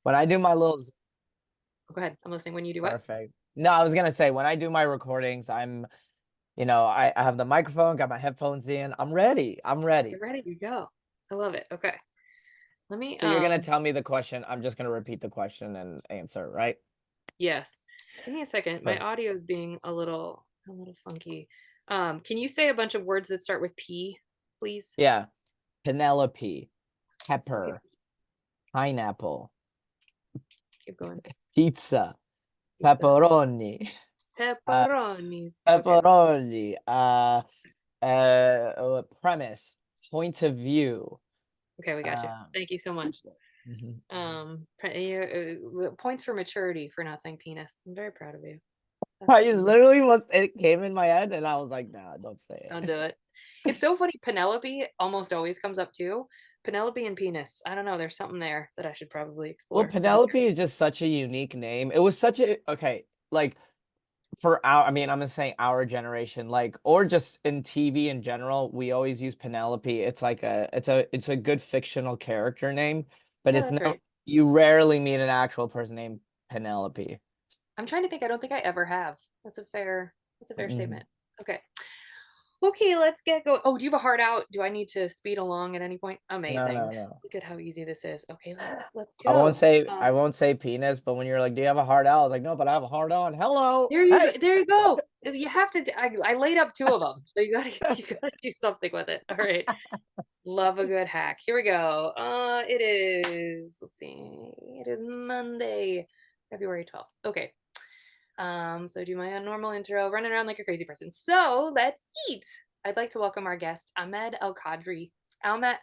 When I do my little Go ahead. I'm listening. When you do what? perfect. No, I was gonna say when I do my recordings, I have the microphone, got my headphones in. I'm ready. I'm You're ready. ready to go. I love it. Okay. Let me So you're gonna tell me the question. I'm just gonna repeat the question and answer, right? yes. Give me a second. My Perfect. audio is being a little funky. Can you say a bunch of words that start with P, please? Yeah. Penelope, Okay, pepper, pineapple, keep going. pizza, Pizza. pepperoni, uh, Pepperonis. Okay. pepperoni, premise, point of view. Okay, we got you. Uh, Thank you so much. mhm. Points for maturity for not saying penis. I'm very proud of you. That's I easy. literally was, it came in my head and I was like, nah, don't say Don't it. do it. It's so funny. Penelope almost always comes up too. Penelope and penis. I don't know. There's something there that I should probably Well, explore. Maybe. Penelope is just such a unique name. It was such a, okay, like for our, I mean, I'm gonna say our generation, like, or just in TV in general, we always use Penelope. It's like it's a good fictional character name, but Yeah, it's that's no, right. you rarely meet an actual person named Penelope. I'm trying to think. I don't think I ever have. That's a fair Mm. statement. Okay. Okay, let's get going. Oh, do you have a heart out? Do I need to speed along at any point? No, Amazing. no, no. Look at how easy this is. Okay, let's I won't go. say I won't say penis, but when you're like, "Do you have a hard out?" I was like, "No, but I have a hard on." Hello, There you go. hey. There you go. You have to. I laid up two of them, so you gotta you gotta do something with it. All right. Love a good hack. Here we go. It is. Let's see. It is Monday, February 12th. Okay. So do my normal intro, running around like a crazy person. So let's eat. I'd like to welcome our guest, Ahmed Al-kadri. Ahmed,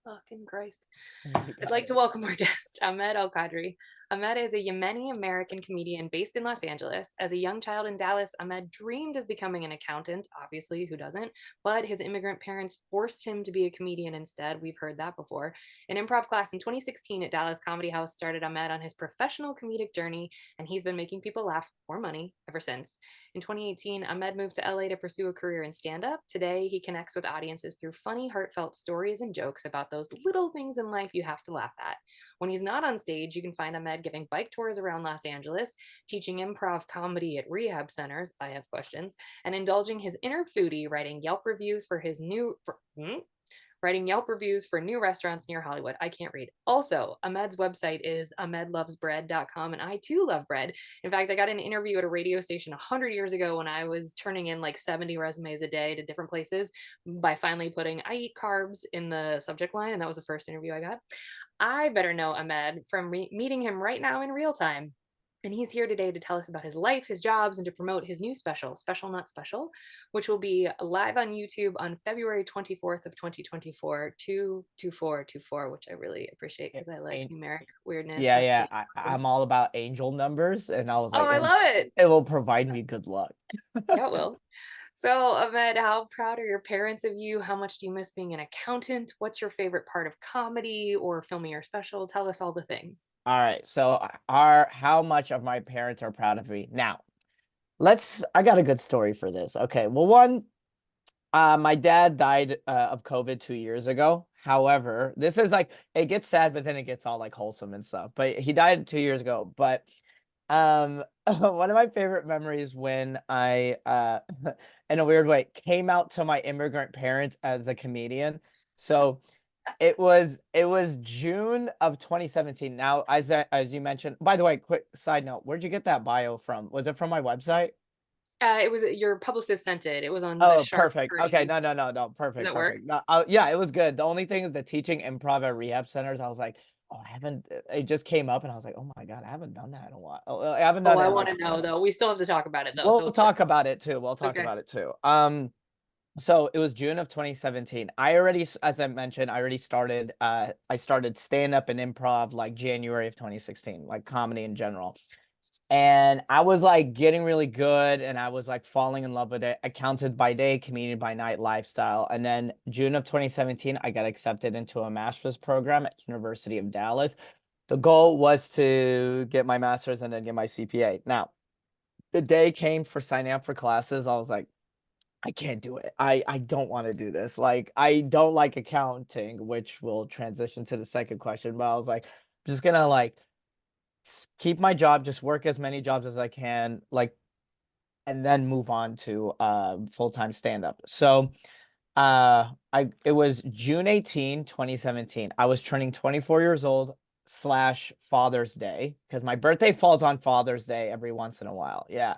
fucking Christ. You I'd got like to it. welcome our guest, Ahmed Al-kadri. Ahmed is a Yemeni American comedian based in Los Angeles. As a young child in Dallas, Ahmed dreamed of becoming an accountant. Obviously, who doesn't? But his immigrant parents forced him to be a comedian instead. We've heard that before. An improv class in 2016 at Dallas Comedy House started Ahmed on his professional comedic journey, and he's been making people laugh for money ever since. In 2018, Ahmed moved to LA to pursue a career in stand up. Today, he connects with audiences through funny, heartfelt stories and jokes about those little things in life you have to laugh at. When he's not on stage, you can find Ahmed giving bike tours around Los Angeles, teaching improv comedy at rehab centers. I have questions, and indulging his inner foodie, writing Yelp reviews for new restaurants near Hollywood. I can't read. Also, Ahmed's website is ahmedlovesbread.com, and I too love bread. In fact, I got an interview at a radio station 100 years ago when I was turning in like 70 resumes a day to different places by finally putting I eat carbs in the subject line, and that was the first interview I got. I better know Ahmed from meeting him right now in real time. And he's here today to tell us about his life, his jobs, and to promote his new special, Special Not Special, which will be live on YouTube on February 24th of 2024, 22424, which I really appreciate because I like Ain't- numeric weirdness. Yeah, That's yeah. the I'm all about angel numbers, and I was Oh, like, I love it. it will provide me good luck. Yeah, it will. So, Ahmed, how proud are your parents of you? How much do you miss being an accountant? What's your favorite part of comedy or filming your special? Tell us all the things. All right. So, are how much of my parents are proud of me now? I got a good story for this. Okay. Well, one, my dad died of COVID 2 years ago. However, this is like it gets sad, but then it gets all like wholesome and stuff. But he died 2 years ago. But one of my favorite memories when I in a weird way came out to my immigrant parents as a comedian. So it was June of 2017. Now, as you mentioned, by the way, quick side note, where'd you get that bio from? Was it from my website? It was your publicist sent it. It was on the Oh, Shark perfect. Okay, Train. no, no, no, no, Does perfect, that work? perfect. No, yeah, it was good. The only thing is the teaching improv at rehab centers. I was like, oh, I haven't. It just came up, and I was like, oh my god, I haven't done that in a while. Oh, I haven't Oh, done it I in want like. to know though. We still have to talk about it though, We'll so it's perfect. talk about it too. We'll talk Okay. about it too. So it was June of 2017. As I mentioned, I started stand up and improv like January of 2016, like comedy in general. And I was like getting really good and I was like falling in love with it. Accounted by day, comedian by night lifestyle. And then June of 2017, I got accepted into a master's program at University of Dallas. The goal was to get my master's and then get my CPA. Now, the day came for signing up for classes. I was like, I can't do it. I don't want to do this. Like I don't like accounting, which will transition to the second question. But I was like, just gonna like keep my job, just work as many jobs as I can, like, and then move on to full-time stand-up. So it was June 18, 2017. I was turning 24 years old slash Father's Day because my birthday falls on Father's Day every once in a while. Yeah.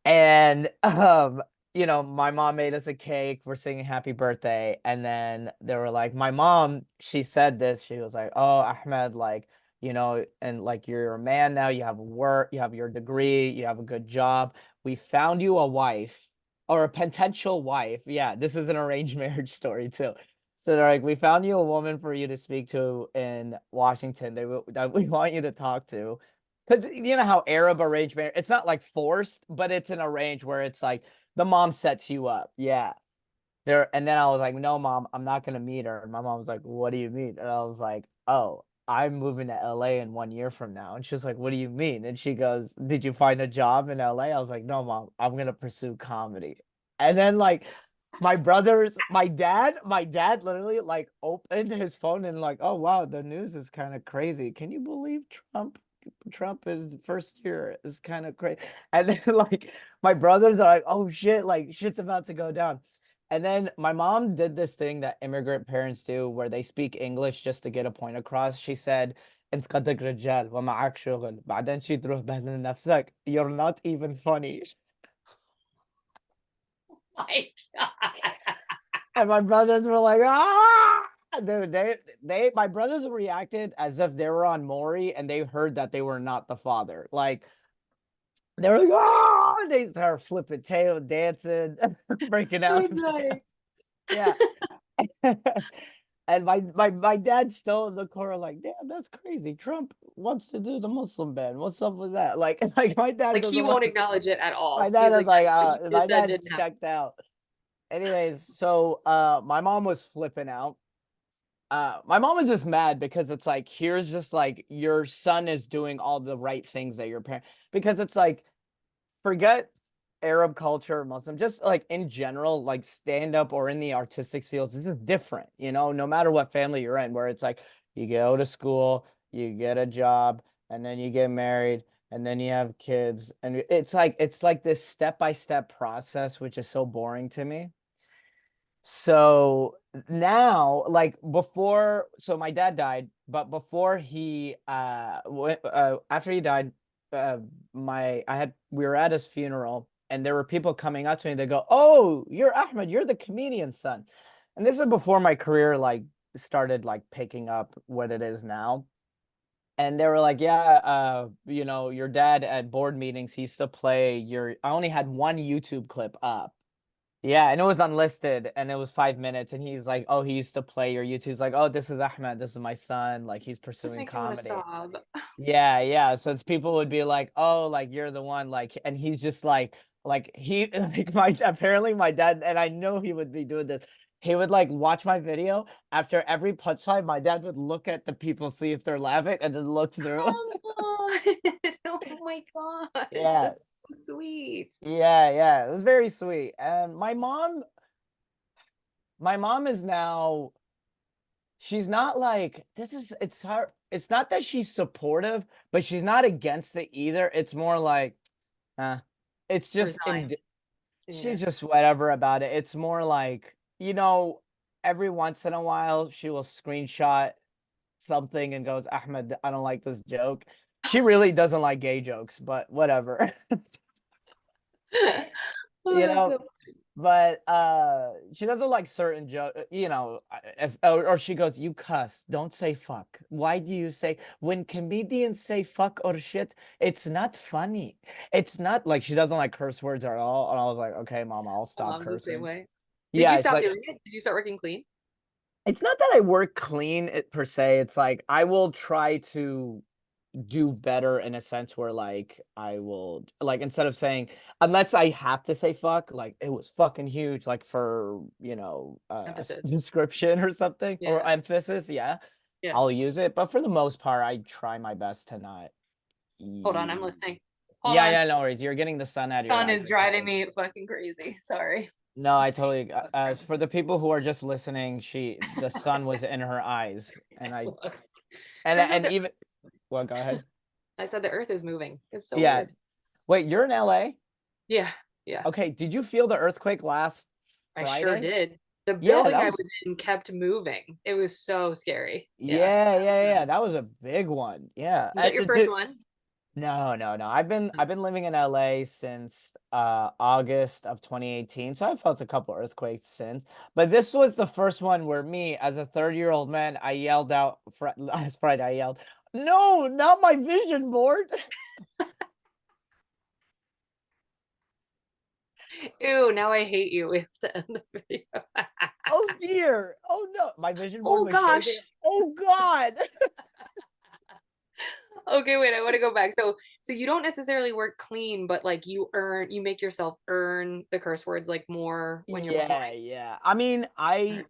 And my mom made us a cake. We're singing happy birthday. And then they were like, my mom, she said this. She was like, "Oh, Ahmed, like, and like you're a man now, you have work, you have your degree, you have a good job. We found you a wife or a potential wife." Yeah, this is an arranged marriage story too. So they're like, "We found you a woman for you to speak to in Washington. That we want you to talk to." Because you know how Arab arranged marriage, it's not like forced, but it's an arrange where it's like the mom sets you up. Yeah. And then I was like, "No, mom, I'm not gonna meet her." And my mom was like, "What do you mean?" And I was like, "Oh, I'm moving to LA in 1 year from now." And she's like, "What do you mean?" And she goes, "Did you find a job in LA?" I was like, "No, mom, I'm gonna pursue comedy." And then like my dad literally like opened his phone and like, "Oh wow, the news is kind of crazy. Can you believe Trump is first year is kind of crazy." And then like my brothers are like, "Oh shit, like shit's about to go down." And then my mom did this thing that immigrant parents do where they speak English just to get a point across. She said, "انت قدك رجال ومعك شغل بعدين شي تروح بهدل نفسك. You're not even funny." My God. And my brothers were like, "Ah!" Dude, my brothers reacted as if they were on Maury and they heard that they were not the father. Like they were like, "Ah!" They started flipping tail, dancing, breaking out I'm in dance. sorry. Yeah. And my dad's still in the corner, like, "Damn, that's crazy. Trump wants to do the Muslim ban. What's up with that?" Like, like my dad Like he doesn't won't like. acknowledge it at My all. dad He's is like, like, what you my just said dad is didn't happen. checked out. Anyways, so my mom was flipping out. My mom was just mad because it's like, here's just like your son is doing all the right things that your parent, because it's like, forget Arab culture, Muslim, just like in general, like stand up or in the artistic fields, it's just different, no matter what family you're in, where it's like you go to school, you get a job, and then you get married, and then you have kids. And it's like this step-by-step process, which is so boring to me. So now, like before, so my dad died, but before after he died, uh, we were at his funeral, and there were people coming up to me. They go, "Oh, you're Ahmed. You're the comedian's son." And this is before my career like started like picking up what it is now. And they were like, "Yeah, your dad at board meetings, he used to play your." I only had one YouTube clip up. Yeah, and it was unlisted and it was 5 minutes. And he's like, "Oh, he used to play your YouTube." He's like, "Oh, this is Ahmed. This is my son. Like he's This pursuing makes me want to comedy." sob. Yeah, yeah. So it's people would be like, "Oh, like you're the one," like, and he's just like he like my apparently my dad, and I know he would be doing this. He would like watch my video after every punchline. My dad would look at the people, see if they're laughing, and then look through. Come on. Oh my gosh. Yeah, That's so sweet. yeah, yeah. It was very sweet. And my mom is now. She's not like this is it's her. It's not that she's supportive, but she's not against it either. It's more like, uh, it's just Resigned. Yeah. she's just whatever about it. It's more like, every once in a while she will screenshot something and goes, "Ahmed, I don't like this joke." She really doesn't like gay jokes, but whatever. Oh, You that's know, so but she doesn't like certain joke, if or she goes, "You cuss, don't say fuck. Why do you say when comedians say fuck or shit, it's not funny. It's not like," she doesn't like curse words at all. And I was like, "Okay, mom, I'll my stop mom's the same cursing." way. Did Yeah, you it's stop like doing it? Did you start working clean? it's not that I work clean per se. It's like I will try to do better in a sense where like I will like, instead of saying, unless I have to say fuck, like it was fucking huge, like for Emphasis. description or something or Yeah. emphasis, yeah, Yeah. I'll use it. But for the most part, I try my best to not. Hold on, I'm Yeah, listening. Hold yeah, on. yeah, no worries. You're getting the sun out of your Sun eyes. is I driving totally. me fucking crazy. Sorry. No, I Take totally. background. For the people who are just listening, the sun was in her eyes, and I Close. Turns out and the even well, go ahead. I said the earth is moving. It's so Yeah. weird. Wait, you're in LA? Yeah, yeah. Okay, did you feel the earthquake last I sure Friday? did. The Yeah, building that I was was in kept moving. It was so scary. Yeah. yeah. That was a big one. Yeah. Was that your first one? No. I've been living in LA since August of 2018. So I've felt a couple earthquakes since. But this was the first one where me, as a 30-year-old man, I yelled out last Friday, I yelled, "No, not my vision board." Ew, now I hate you. We have to end the video. Oh dear. Oh no. My vision board Oh was shaking. gosh. Oh God. Okay, wait, I want to go back. So you don't necessarily work clean, but like you make yourself earn the curse words like more when you're Yeah, performing. yeah. I mean, Right.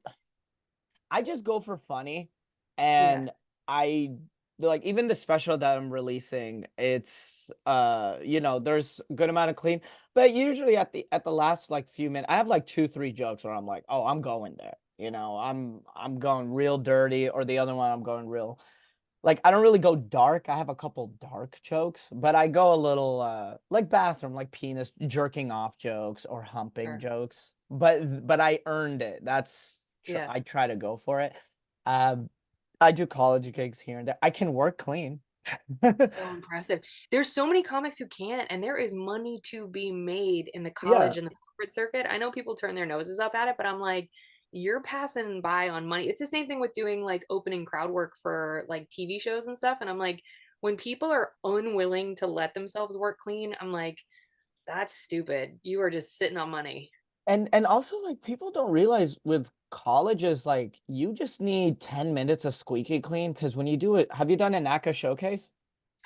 I just go for funny, Yeah. and I like even the special that I'm releasing, it's there's a good amount of clean, but usually at the last like few minutes, I have like 2, 3 jokes where I'm like, "Oh, I'm going there." I'm going real dirty, or the other one I'm going real like I don't really go dark. I have a couple dark jokes, but I go a little like bathroom, like penis jerking off jokes or humping Sure. jokes. But I earned it. Yeah. I try to go for it. Um, I do college gigs here and there. I can work clean. So impressive. There's so many comics who can't, and there is money to be made in the Yeah. college and the corporate circuit. I know people turn their noses up at it, but I'm like, you're passing by on money. It's the same thing with doing like opening crowd work for like TV shows and stuff. And I'm like, when people are unwilling to let themselves work clean, I'm like, that's stupid. You are just sitting on money. And also like people don't realize with colleges, like you just need 10 minutes of squeaky clean because when you do it, have you done a NACA showcase?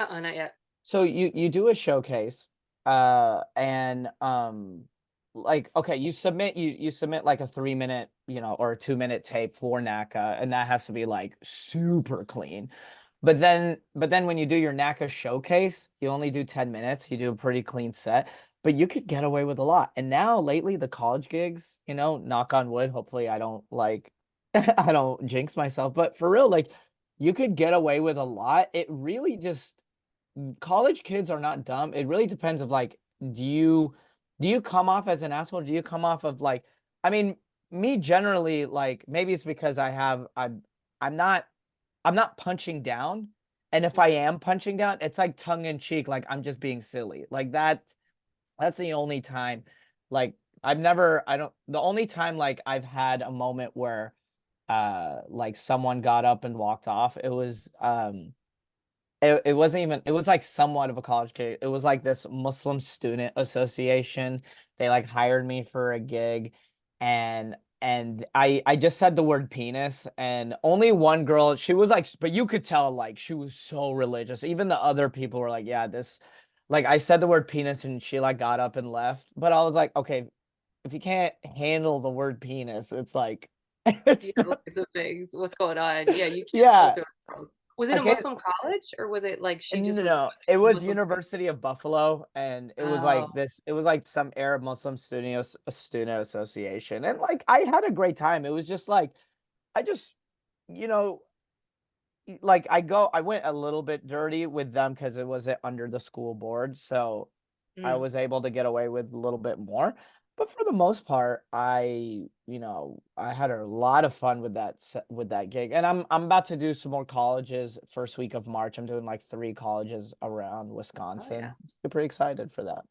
Not yet. So you do a showcase, and like okay, you submit like a 3 minute, or a 2 minute tape for NACA, and that has to be like super clean. But then when you do your NACA showcase, you only do 10 minutes. You do a pretty clean set, but you could get away with a lot. And now lately the college gigs, knock on wood, hopefully I don't like I don't jinx myself, but for real, like you could get away with a lot. It really just college kids are not dumb. It really depends of like, do you come off as an asshole? Do you come off of like, I mean, me generally, like maybe it's because I'm not I'm not punching down. And if I Mhm. am punching down, it's like tongue in cheek, like I'm just being silly. Like that's the only time. Like I don't the only time like I've had a moment where like someone got up and walked off, it wasn't even, it was like somewhat of a college gig. It was like this Muslim student association. They like hired me for a gig, and I just said the word penis, and only one girl, she was like, but you could tell like she was so religious. Even the other people were like, yeah, this, like I said the word penis and she like got up and left. But I was like, okay, if you can't handle the word penis, it's like Yeah, it's not, lots of things. What's going on? Yeah, you can't yeah. filter it through. Was it I a can't. Muslim college or was it like she just No, was no, it was Muslim? University of Buffalo, and it was Oh, like this. It was like some Arab Muslim student association, and like I had a great time. It was just like I just, you know, like I went a little bit dirty with them because it wasn't under the school board, so I mm. was able to get away with a little bit more. But for the most part, I had a lot of fun with with that gig, and I'm about to do some more colleges first week of March. I'm doing like 3 colleges around Oh yeah. Wisconsin. Super excited for that.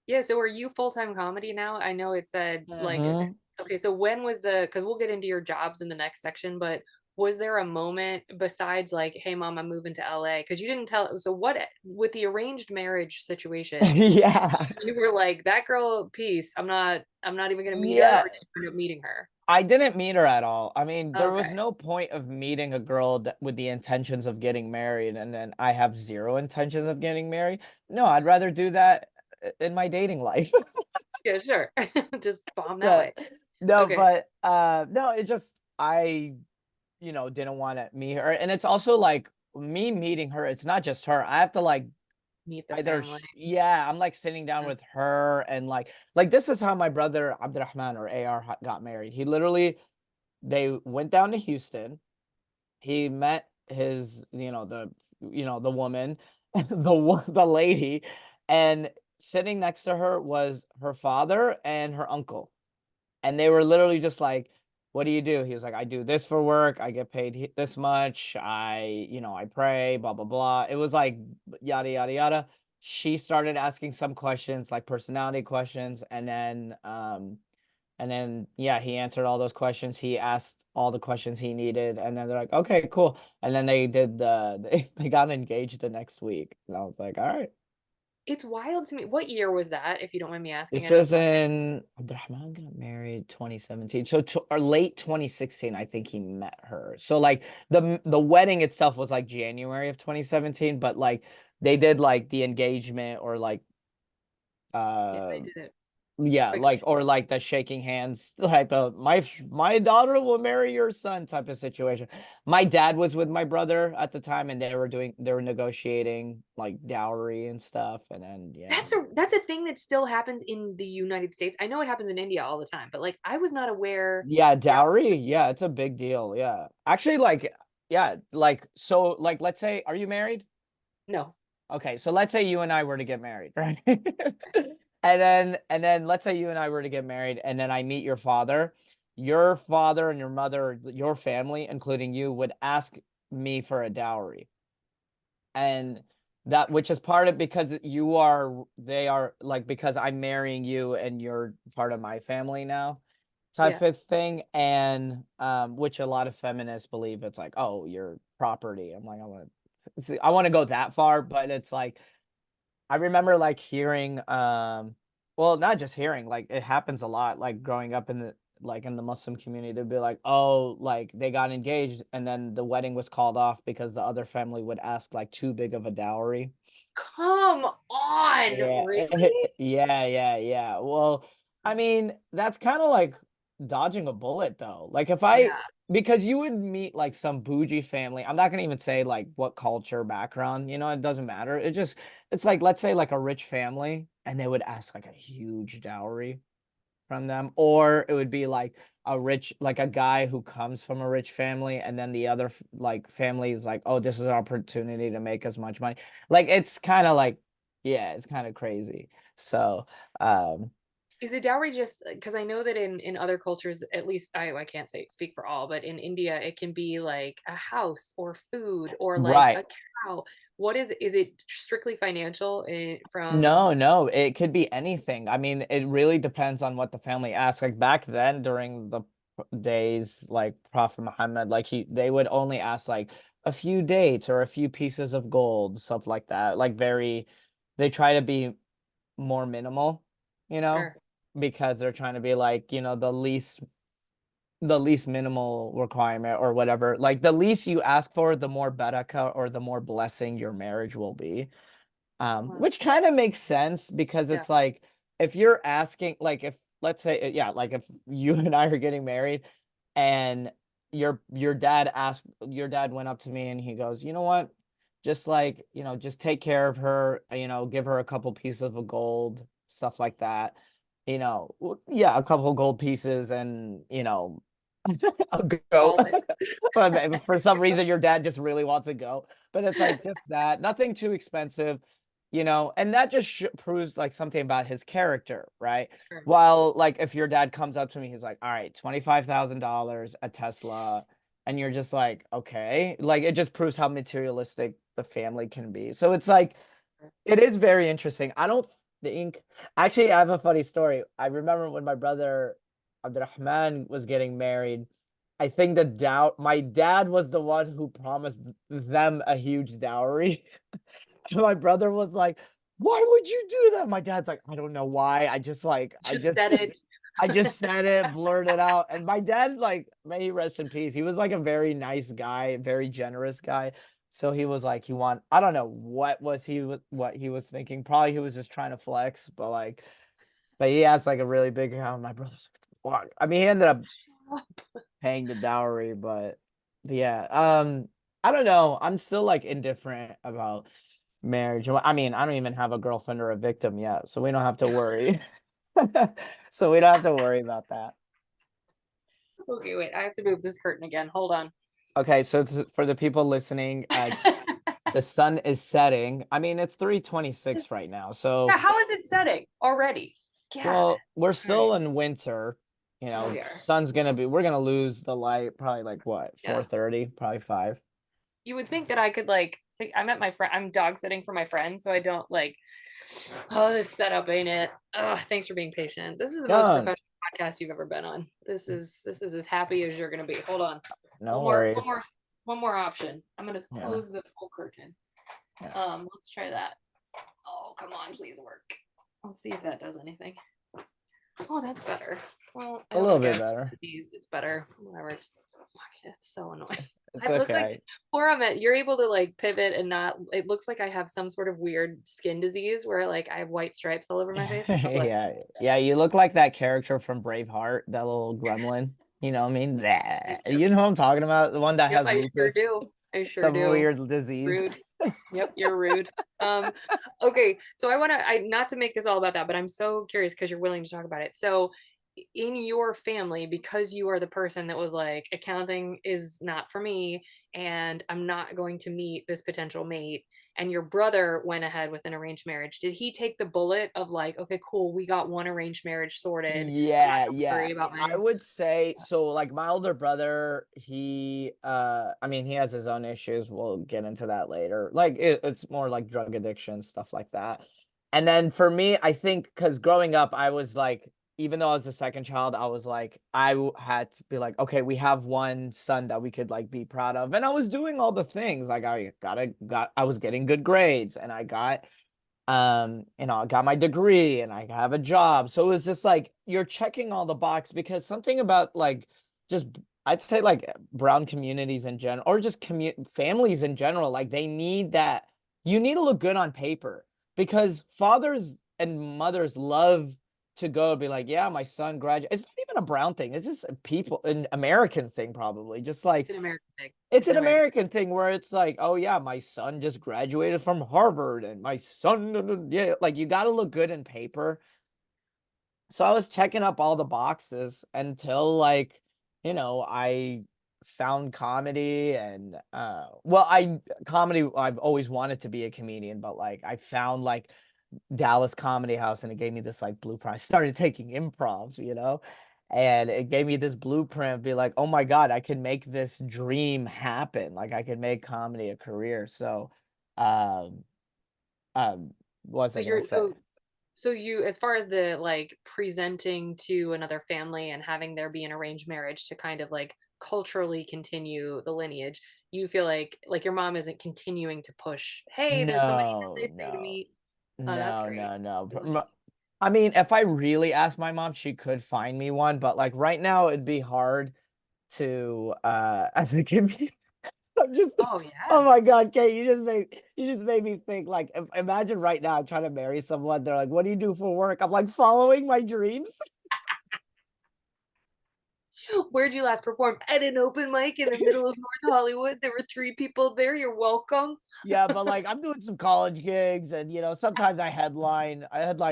Yeah, so are you full-time comedy now? I know it said like Hmm. okay, so when was because we'll get into your jobs in the next section, but was there a moment besides like, hey mom, I'm moving to LA? Because you didn't tell so what with the arranged marriage situation, Yeah, you were like, that girl, peace. I'm not even gonna meet her, or yeah. did you end up meeting her? I didn't meet her at all. I mean, there was Okay. no point of meeting a girl with the intentions of getting married, and then I have zero intentions of getting married. No, I'd rather do that in my dating life. Yeah, sure. Just bomb that Yeah. way. No, Okay. but no, it just I, didn't want to meet her. And it's also like me meeting her, it's not just her. I have to like Meet the either family. yeah, I'm like sitting down Mm. with her, and like this is how my brother Abdurrahman, or AR, got married. He literally, they went down to Houston. He met his, the woman, the lady, and sitting next to her was her father and her uncle. And they were literally just like, "What do you do?" He was like, "I do this for work. I get paid this much. I pray, blah, blah, blah." It was like yada, yada, yada. She started asking some questions, like personality questions. And then, yeah, he answered all those questions. He asked all the questions he needed. And then they're like, "Okay, cool." And then they got engaged the next week. And I was like, "All right." It's wild to me. What year was that, if you don't mind me asking? This I know it's was not. in Abdurrahman got married 2017. So or late 2016, I think he met her. So like the wedding itself was like January of 2017, but like they did like the engagement or like Yeah, uh they did it yeah, like quickly. or like the shaking hands type of my daughter will marry your son type of situation. My dad was with my brother at the time and they were negotiating like dowry and stuff and then yeah. That's a thing that still happens in the United States. I know it happens in India all the time, but like I was not aware Yeah, that. dowry. Yeah, it's a big deal. Yeah. Actually, like, yeah, like, so, like, let's say, are you married? No. Okay, so let's say you and I were to get married, right? And then let's say you and I were to get married, and then I meet your father. Your father and your mother, your family, including you, would ask me for a dowry. And that which is part of because they are like because I'm marrying you and you're part of my family now type Yeah. of thing. And which a lot of feminists believe it's like, oh, you're property. I'm like, I want to go that far, but it's like I remember like hearing well, not just hearing, like it happens a lot, like growing up in the Muslim community, they'd be like, oh, like they got engaged and then the wedding was called off because the other family would ask like too big of a dowry. Come on. Yeah, Really? yeah, yeah, yeah. Well, I mean, that's kind of like dodging a bullet though. Like if I Yeah. because you would meet like some bougie family. I'm not gonna even say like what culture background, it doesn't matter. It's like let's say like a rich family and they would ask like a huge dowry from them, or it would be like a guy who comes from a rich family and then the other like family is like, oh, this is an opportunity to make as much money. Like it's kind of like, yeah, it's kind of crazy. So um Is it dowry just because I know that in other cultures, at least I can't say speak for all, but in India it can be like a house or food or like right. a cow. What is it strictly financial from? No, no, it could be anything. I mean, it really depends on what the family asks. Like back then during the days like Prophet Muhammad, like they would only ask like a few dates or a few pieces of gold, stuff like that. Like they try to be more minimal, you know, Sure. because they're trying to be like, the least minimal requirement or whatever. Like the least you ask for, the more barakah or the more blessing your marriage will be. Wow. Which kind of makes sense because Yeah. it's like if you're asking, like if let's say, yeah, like if you and I are getting married and your dad went up to me and he goes, you know what? Just like, just take care of her, give her a couple pieces of gold, stuff like that. Yeah, a couple gold pieces and, a goat. Solid. But for some reason, your dad just really wants a goat. But it's like just that, nothing too expensive, and that just proves like something about his character, right? Sure. While like if your dad comes up to me, he's like, all right, $25,000 a Tesla. And you're just like, okay, like it just proves how materialistic the family can be. So it's like, it is very interesting. I don't think, actually, I have a funny story. I remember when my brother Abdurrahman was getting married. I think my dad was the one who promised them a huge dowry. My brother was like, "Why would you do that?" My dad's like, "I don't know why. I just like, Just said it. I just said it, blurted out." And my dad, like, may he rest in peace. He was like a very nice guy, very generous guy. So he was like, I don't know what he was thinking. Probably he was just trying to flex, but he has like a really big account. My brother's like, "Fuck." I mean, he ended up paying the dowry, but yeah, I don't know. I'm still like indifferent about marriage. Well, I mean, I don't even have a girlfriend or a victim yet, so we don't have to worry. So we don't have to worry about that. Okay, wait. I have to move this curtain again. Hold on. Okay, so for the people listening, the sun is setting. I mean, it's 3:26 right now. Yeah, So, how is it setting already? Yeah. well, we're All right. still in winter. Yeah, we are. Sun's gonna be, we're gonna lose the light probably like what, Yeah. 4:30, probably 5. You would think that I could like think I'm at my friend I'm dog sitting for my friend, so I don't like oh this setup ain't it. Oh, thanks for being patient. This is the most No, professional podcast you've ever been on. This is as happy as you're gonna be. Hold on. no One more, one worries. more, one more option. I'm gonna Yeah, close the full curtain. yeah. Let's try that. Oh, come on, please work. Let's see if that does anything. Oh, that's better. Well, A little I bit guess better. it's diseased. It's better. Whatever. Fuck, it's so annoying. It's I look like okay. poor Amit. You're able to like pivot and not. It looks like I have some sort of weird skin disease where like I have white stripes all over my face. God bless Yeah, yeah, you look like that character from Braveheart, that little gremlin. You know what I mean? you. Bleh. Thank You you. know what I'm talking about? The one that Yep, has I sure lupus, do. I sure some do. weird disease. Rude. Yep, you're rude. Um, okay, so I not to make this all about that, but I'm so curious because you're willing to talk about it. So in your family, because you are the person that was like, accounting is not for me, and I'm not going to meet this potential mate, and your brother went ahead with an arranged marriage, did he take the bullet of like, okay, cool, we got one arranged marriage sorted. I'm not Yeah, gonna yeah. worry about I mine. would say so, like my older brother, I mean he has his own issues. We'll get into that later. Like it's more like drug addiction, stuff like that. And then for me, I think because growing up, I was like, even though I was the second child, I was like, had to be like, okay, we have one son that we could like be proud of. And I was doing all the things. Like I was getting good grades and I got I got my degree and I have a job. So it was just like you're checking all the box because something about like just I'd say like brown communities in general or just families in general, like they need that. You need to look good on paper because fathers and mothers love to go and be like, yeah, my son graduated. It's not even a brown thing. It's just an American thing, probably. Just It's like an American thing. it's It's an an American. American thing where it's like, oh yeah, my son just graduated from Harvard and my son, yeah, like you got to look good in paper. So I was checking up all the boxes until like, I found comedy and I've always wanted to be a comedian, but like I found like Dallas Comedy House and it gave me this like blueprint. I started taking improv, and it gave me this blueprint, be like, oh my God, I can make this dream happen. Like I could make comedy a career. So um what was So I gonna you're say? so you as far as the like presenting to another family and having there be an arranged marriage to kind of like culturally continue the lineage, you feel like your mom isn't continuing to push, hey, there's somebody No, really for you to no, meet. Oh, that's no, great. no, no. Really good. I mean, if I really asked my mom, she could find me one, but like right now it'd be hard to as a comedian. I'm just, Oh oh yeah. my God, Kate, you just made me think like imagine right now I'm trying to marry someone. They're like, what do you do for work? I'm like following my dreams. Where'd you last perform? At an open mic in the middle of North Hollywood. There were three people there. You're welcome. Yeah, but like I'm doing some college gigs and sometimes I headline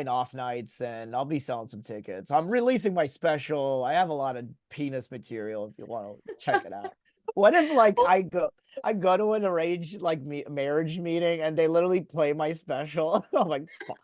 off nights and I'll be selling some tickets. I'm releasing my special. I have a lot of penis material if you want to check it out. What if like Well, I go to an arranged like marriage meeting and they literally play my special? I'm like, fuck.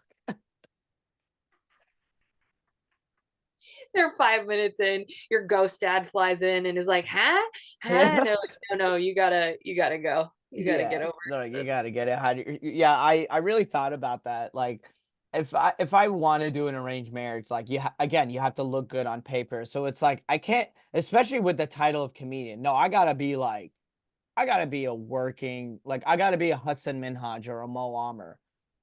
they're 5 minutes in. Your ghost dad flies in and is like, huh? Huh? And they're like, no, no, you gotta go. You gotta Yeah, get over no, you this. gotta get it. Yeah, I really thought about that. Like, if I want to do an arranged marriage, like again, you have to look good on paper. So it's like I can't, especially with the title of comedian. No, I gotta be a working, like I gotta be a Hudson Minhaj or a Mo Amer,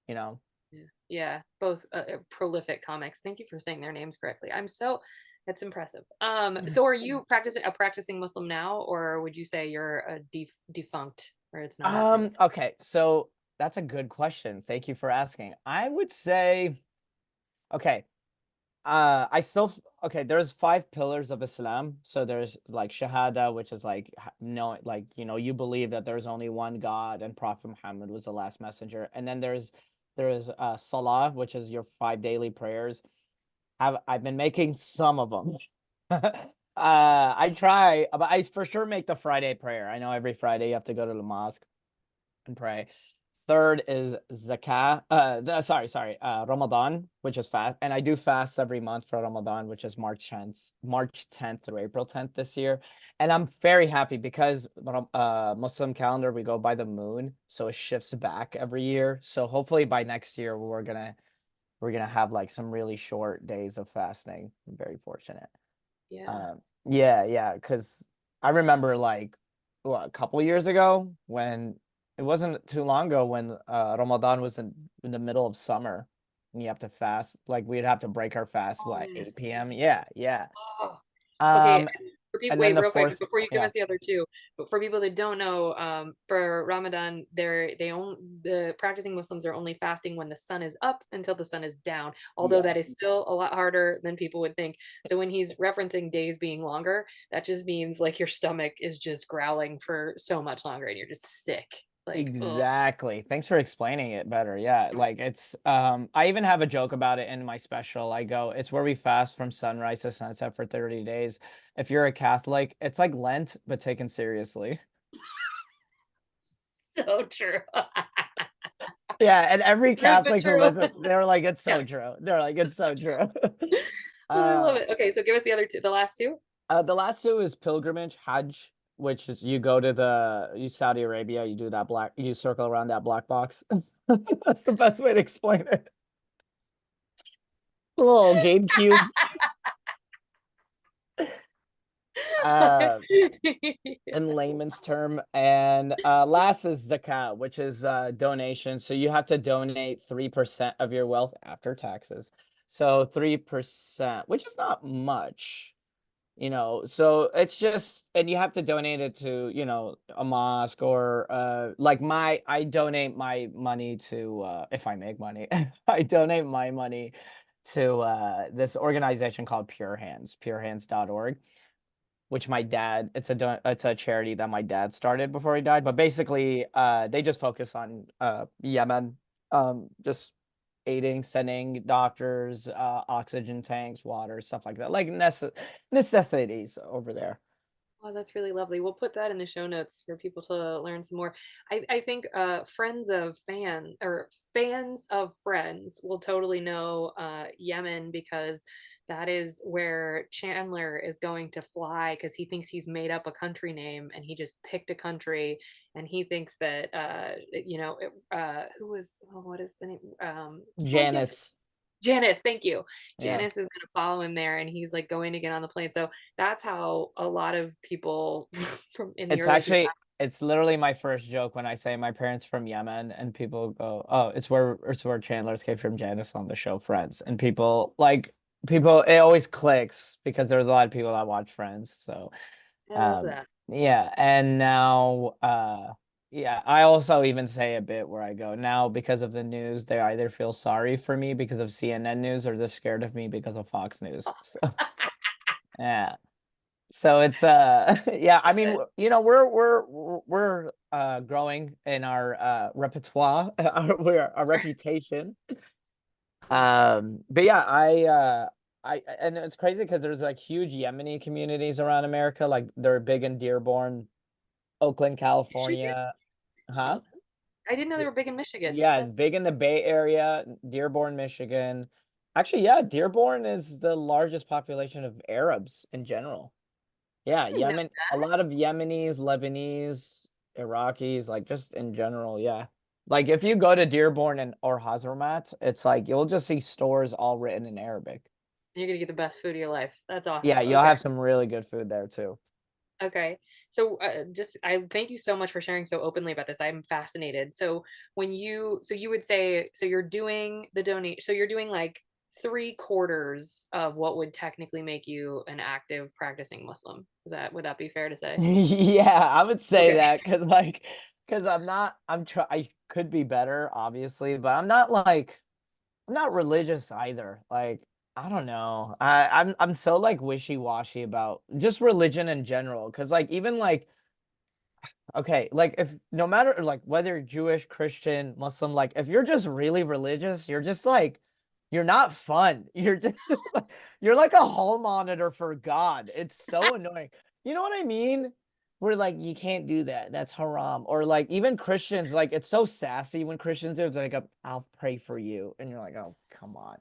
you know. Yeah, yeah, both prolific comics. Thank you for saying their names correctly. That's impressive. So are you practicing Muslim now, or would you say you're a defunct, or it's not happening? Okay, so that's a good question. Thank you for asking. I would say, okay. I still okay, there's 5 pillars of Islam. So there's like Shahada, which is like no, like you believe that there's only one God and Prophet Muhammad was the last messenger. And then there's Salah, which is your 5 daily prayers. I've been making some of them. I try, but I for sure make the Friday prayer. I know every Friday you have to go to the mosque and pray. Third is Zakah. Ramadan, which is fast, and I do fast every month for Ramadan, which is March 10th through April 10th this year. And I'm very happy because Muslim calendar we go by the moon, so it shifts back every year. So hopefully by next year we're gonna have like some really short days of fasting. I'm very fortunate. Yeah. Yeah, because I remember like what, a couple years ago when it wasn't too long ago when Ramadan was in the middle of summer and you have to fast. Like we'd have to break our fast, Oh, what, yes. 8 p.m.? Yeah, yeah. Oh. Okay, Um, and for people, and then wait, the real quick, fourth, before you give yeah, us the other two, but for people that don't know, for Ramadan, the practicing Muslims are only fasting when the sun is up until the sun is down, although yeah, that is still a lot harder than people would think. So when he's referencing days being longer, that just means like your stomach is just growling for so much longer and you're just sick. Like, oh, exactly. Thanks for explaining it better. Yeah, like it's I even have a joke about it in my special. I go, it's where we fast from sunrise to sunset for 30 days. If you're a Catholic, it's like Lent, but taken seriously. so true. Yeah, and every Rude but Catholic who true. listens, they're like, it's Yeah. so true. They're like, it's so true. Oh, I love uh, it. Okay, so give us the other two, the last two. the last two is pilgrimage, Hajj, which is you go to Saudi Arabia, you do that you circle around that black box. That's the best way to explain it. Little GameCube. Uh, in layman's term. And last is zakat, which is donation. So you have to donate 3% of your wealth after taxes. So 3%, which is not much, so it's just, and you have to donate it to, a mosque or like I donate my money to if I make money, I donate my money to this organization called purehands.org, which my dad, it's a charity that my dad started before he died. But basically, they just focus on Yemen, just aiding, sending doctors, oxygen tanks, water, stuff like that, like necessities over there. Oh, that's really lovely. We'll put that in the show notes for people to learn some more. I think fans of Friends will totally know Yemen because that is where Chandler is going to fly because he thinks he's made up a country name and he just picked a country and he thinks that who was, oh, what is the name? Blanket. Janice, Janice, thank you. yeah, Janice is gonna follow him there, and he's like going to get on the plane. So that's how a lot of people from in the it's early actually 2000s. it's literally my first joke when I say my parents from Yemen, and people go, "Oh, it's where Chandler escaped from Janice on the show Friends," and people it always clicks because there's a lot of people that watch Friends. So I love that. yeah, and now yeah, I also even say a bit where I go, now because of the news, they either feel sorry for me because of CNN news or they're scared of me because of Fox News. So yeah. So it's yeah, I mean, we're growing in our repertoire, our reputation. But yeah, and it's crazy because there's like huge Yemeni communities around America. Like they're big in Dearborn, Oakland, Michigan? California. Huh? No, I didn't know they were big in Michigan. Yeah, That's big in the Bay Area, Dearborn, Michigan. Actually, yeah, Dearborn is the largest population of Arabs in general. I Yeah, didn't know Yemen, a that. lot of Yemenis, Lebanese, Iraqis, like just in general, yeah. Like if you go to Dearborn and or Hazarmat, it's like you'll just see stores all written in Arabic. You're gonna get the best food of your life. That's Yeah, awesome. you'll Okay. have some really good food there too. Okay. So just I thank you so much for sharing so openly about this. I'm fascinated. So so you would say, so you're doing the donate, so you're doing like 3/4 of what would technically make you an active practicing Muslim. Would that be fair to say? Yeah, I would say Okay. that because I could be better, obviously, but I'm not religious either. Like, I don't know. I'm so like wishy-washy about just religion in general. Cause like even like okay, like if no matter like whether you're Jewish, Christian, Muslim, like if you're just really religious, you're just like You're not fun. You're just you're like a hall monitor for God. It's so annoying. You know what I mean? We're like, you can't do that. That's haram. Or like even Christians, like it's so sassy when Christians do it. It's like, I'll pray for you. And you're like, oh, come on.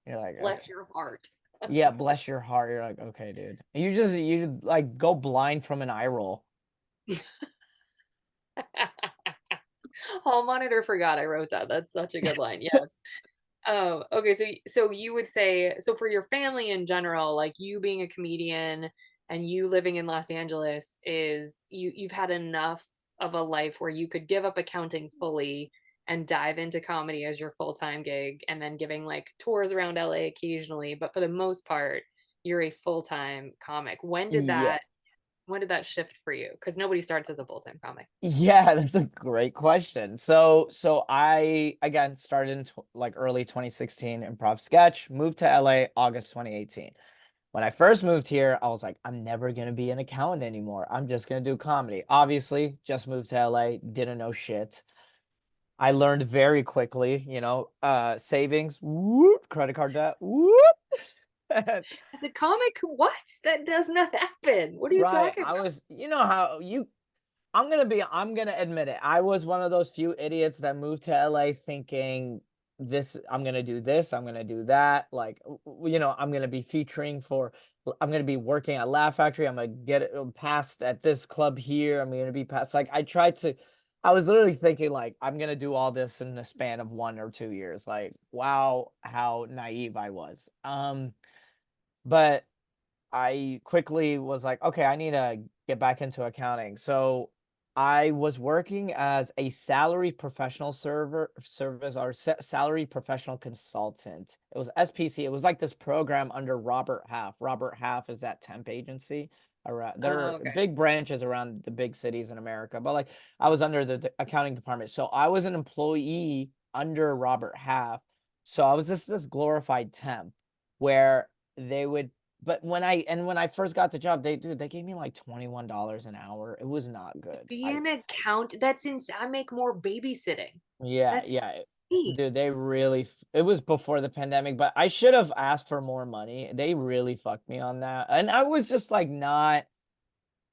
You're like, Bless okay. your heart. Yeah, bless your heart. You're like, okay, dude. You like go blind from an eye roll. Hall monitor forgot I wrote that. That's such a good line. Yes. Oh, okay. So you would say so for your family in general, like you being a comedian and you living in Los Angeles is you've had enough of a life where you could give up accounting fully and dive into comedy as your full-time gig and then giving like tours around LA occasionally, but for the most part, you're a full-time comic. Yeah. When did that shift for you? Because nobody starts as a full-time comic. Yeah, that's a great question. So I again started in like early 2016 improv sketch, moved to LA August 2018. When I first moved here, I was like, I'm never gonna be an accountant anymore. I'm just gonna do comedy. Obviously, just moved to LA, didn't know shit. I learned very quickly, savings, whoop, credit card debt, whoop. As a comic, what? That does not happen. What are you Right. talking I about? was, you know how you I'm gonna admit it. I was one of those few idiots that moved to LA thinking I'm gonna do this, I'm gonna do that. Like, I'm gonna be I'm gonna be working at Laugh Factory. I'm gonna get passed at this club here. I'm gonna be passed. Like, I was literally thinking like I'm gonna do all this in the span of 1 or 2 years. Like, wow, how naive I was. But I quickly was like, okay, I need to get back into accounting. So I was working as a salary professional service or salary professional consultant. It was SPC. It was like this program under Robert Half. Robert Half is that temp agency around there Oh, are okay. big branches around the big cities in America, but like I was under the accounting department. So I was an employee under Robert Half. So I was just this glorified temp where they would but when I first got the job, they gave me like $21 an hour. It was not good. Be an account that's insane. I make more babysitting. Yeah, That's yeah. insane. Dude, they really it was before the pandemic, but I should have asked for more money. They really fucked me on that. And I was just like not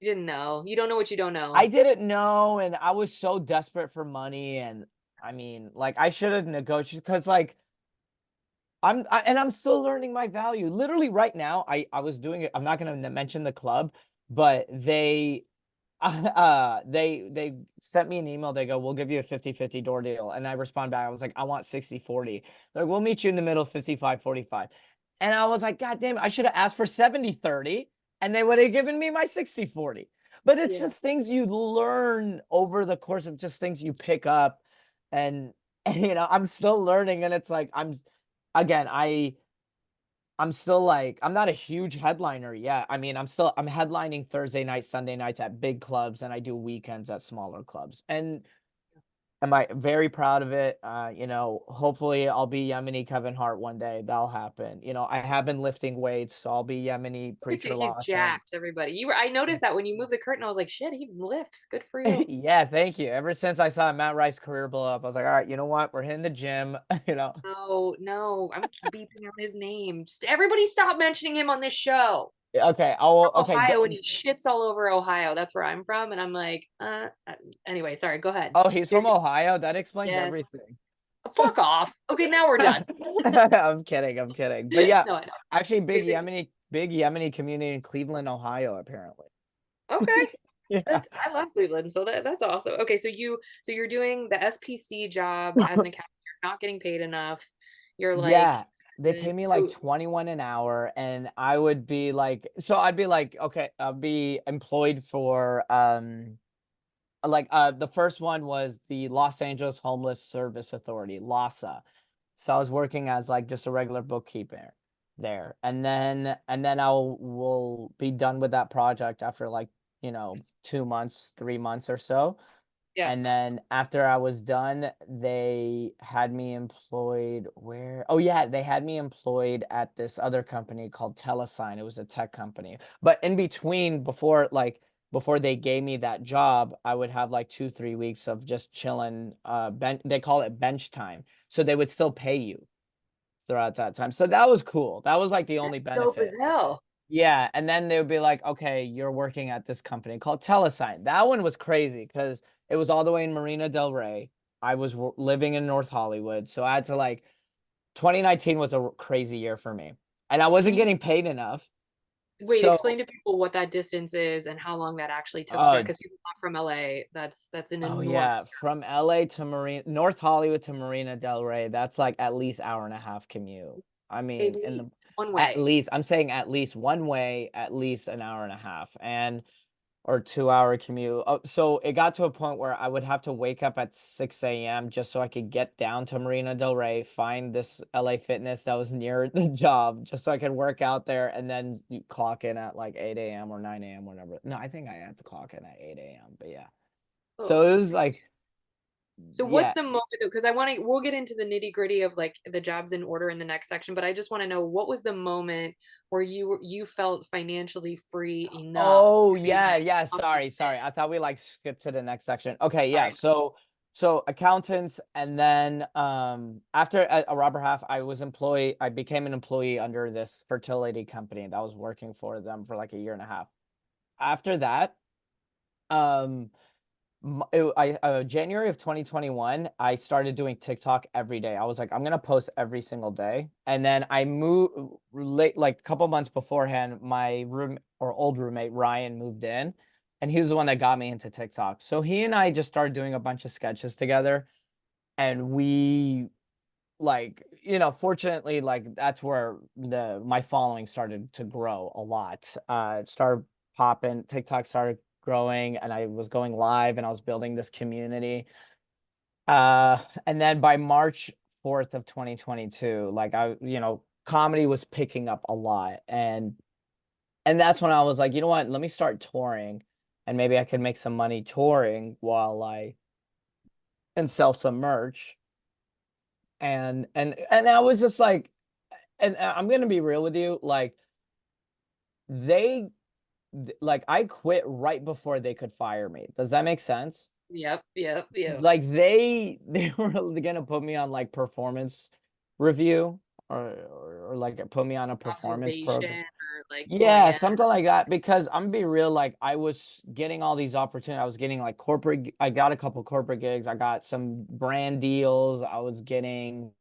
You didn't know. You don't know what you don't I know. didn't know and I was so desperate for money and I mean, like I should have negotiated because like and I'm still learning my value. Literally right now, I was doing it. I'm not gonna mention the club, but they sent me an email. They go, we'll give you a 50-50 door deal. And I respond back. I was like, I want 60-40. They're like, we'll meet you in the middle, 55-45. And I was like, God damn, I should have asked for 70-30 and they would have given me my 60-40. But it's Yeah. just things you learn over the course of just things you pick up. And, and I'm still learning. And it's like, again, I'm still like I'm not a huge headliner yet. I mean, I'm headlining Thursday nights, Sunday nights at big clubs, and I do weekends at smaller clubs. And am I very proud of it? Hopefully I'll be Yemeni Kevin Hart one day. That'll happen. I have been lifting weights, so I'll be Yemeni Look at you. Preacher He's Lawson. jacked, everybody. I noticed that when you moved the curtain, I was like, shit, he lifts. Good for you. Yeah, thank you. Ever since I saw Matt Rice's career blow up, I was like, all right, you know what? We're hitting the gym. you know. No, no, I'm beeping out his name. Everybody stop mentioning him on this show. Okay. From Okay. Ohio and he shits all over Ohio. That's where I'm from. And I'm like, anyway, sorry, go ahead. Oh, he's You're, from Ohio. That explains yes. everything. Fuck off. Okay, now we're done. I'm kidding. I'm kidding. But yeah, No, I know. actually, Okay, so, Big Yemeni community in Cleveland, Ohio, apparently. okay. Yeah. That's I love Cleveland, so that's awesome. Okay, so you're doing the SPC job as an accountant. You're not getting paid enough. You're like, Yeah. They pay me like so 21 an hour, and I would be like, so I'd be like, okay, I'll be employed for the first one was the Los Angeles Homeless Service Authority, LAHSA. So I was working as like just a regular bookkeeper there. And then will be done with that project after like, 2 months, 3 months or so. yeah, And then after I was done, they had me employed where? Oh yeah, they had me employed at this other company called Telesign. It was a tech company. But in between, before they gave me that job, I would have like 2-3 weeks of just chilling. They call it bench time. So they would still pay you throughout that time. So that was cool. That was like the That's only dope as benefit. hell. Yeah, and then they would be like, "Okay, you're working at this company called Telesign." That one was crazy because it was all the way in Marina Del Rey. I was living in North Hollywood, so I had to like 2019 was a crazy year for me, and I Can wasn't you getting paid enough. wait, So, explain to people what that distance is and how long that actually took to drive? uh, Because people not from LA, that's an oh yeah, enormous from LA to Marina, North Hollywood to Marina Del Rey, that's like at least hour and a half commute. I drive. At mean, in least the one at way. least I'm saying at least one way, at least an hour and a half, and or 2 hour commute. So it got to a point where I would have to wake up at 6 a.m. just so I could get down to Marina Del Rey, find this LA Fitness that was near the job, just so I could work out there and then you clock in at like 8 a.m. or 9 a.m. whenever. No, I think I had to clock in at 8 a.m. But yeah. Oh. So it was like, So what's yeah. the moment though? Because I want to, we'll get into the nitty gritty of like the jobs in order in the next section, but I just want to know what was the moment where you felt financially free enough Oh to be yeah, like, yeah. I'm doing Sorry. it. I thought we like skipped to the next section. Okay, yeah. Sorry. So accountants, and then after a Robert Half, I became an employee under this fertility company that was working for them for like a year and a half. After that, um January of 2021, I started doing TikTok every day. I was like, I'm gonna post every single day. And then I moved late, like a couple months beforehand, my room or old roommate Ryan moved in, and he was the one that got me into TikTok. So he and I just started doing a bunch of sketches together, and we like, fortunately, like that's where the my following started to grow a lot. It started popping, TikTok started growing, and I was going live and I was building this community. And then by March 4th of 2022, like comedy was picking up a lot. And that's when I was like, you know what, let me start touring and maybe I could make some money touring while I and sell some merch. And I was just like, and I'm gonna be real with you, like they like I quit right before they could fire me. Does that make sense? Yep, yep, yep. Like they were gonna put me on like performance review or like put me on a performance Observation program. or like Yeah, plan. something like that. Because I'm gonna be real, like I was getting all these opportunities. I was getting like I got a couple corporate gigs. I got some brand deals. I was getting.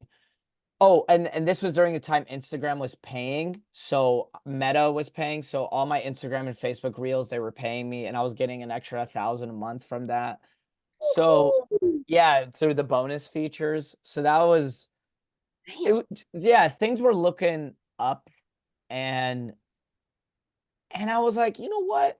Oh, and this was during the time Instagram was paying. So Meta was paying. So all my Instagram and Facebook Reels, they were paying me, and I was getting an extra 1,000 a month from that. So Woohoo! yeah, through the bonus features. So that was it. Damn. Yeah, things were looking up, and I was like, you know what?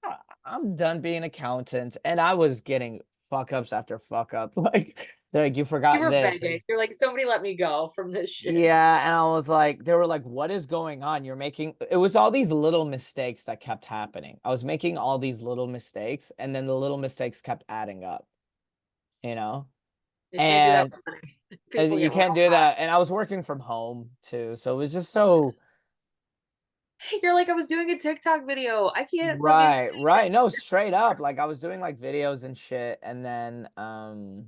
I- I'm done being an accountant, and I was getting fuck ups after fuck up. Like they're like, you You forgot were this. begging. You're like, somebody let me go from this shit. Yeah, and I was like, they were like, what is going on? You're making it was all these little mistakes that kept happening. I was making all these little mistakes, and then the little mistakes kept adding up, you know? You can't do that And with money. as People you get real can't do that. And I was working from home too. So it was just so mad. You're like, I was doing a TikTok video. I can't fucking right, right. No, straight up. Like I was doing like videos and shit, and then I love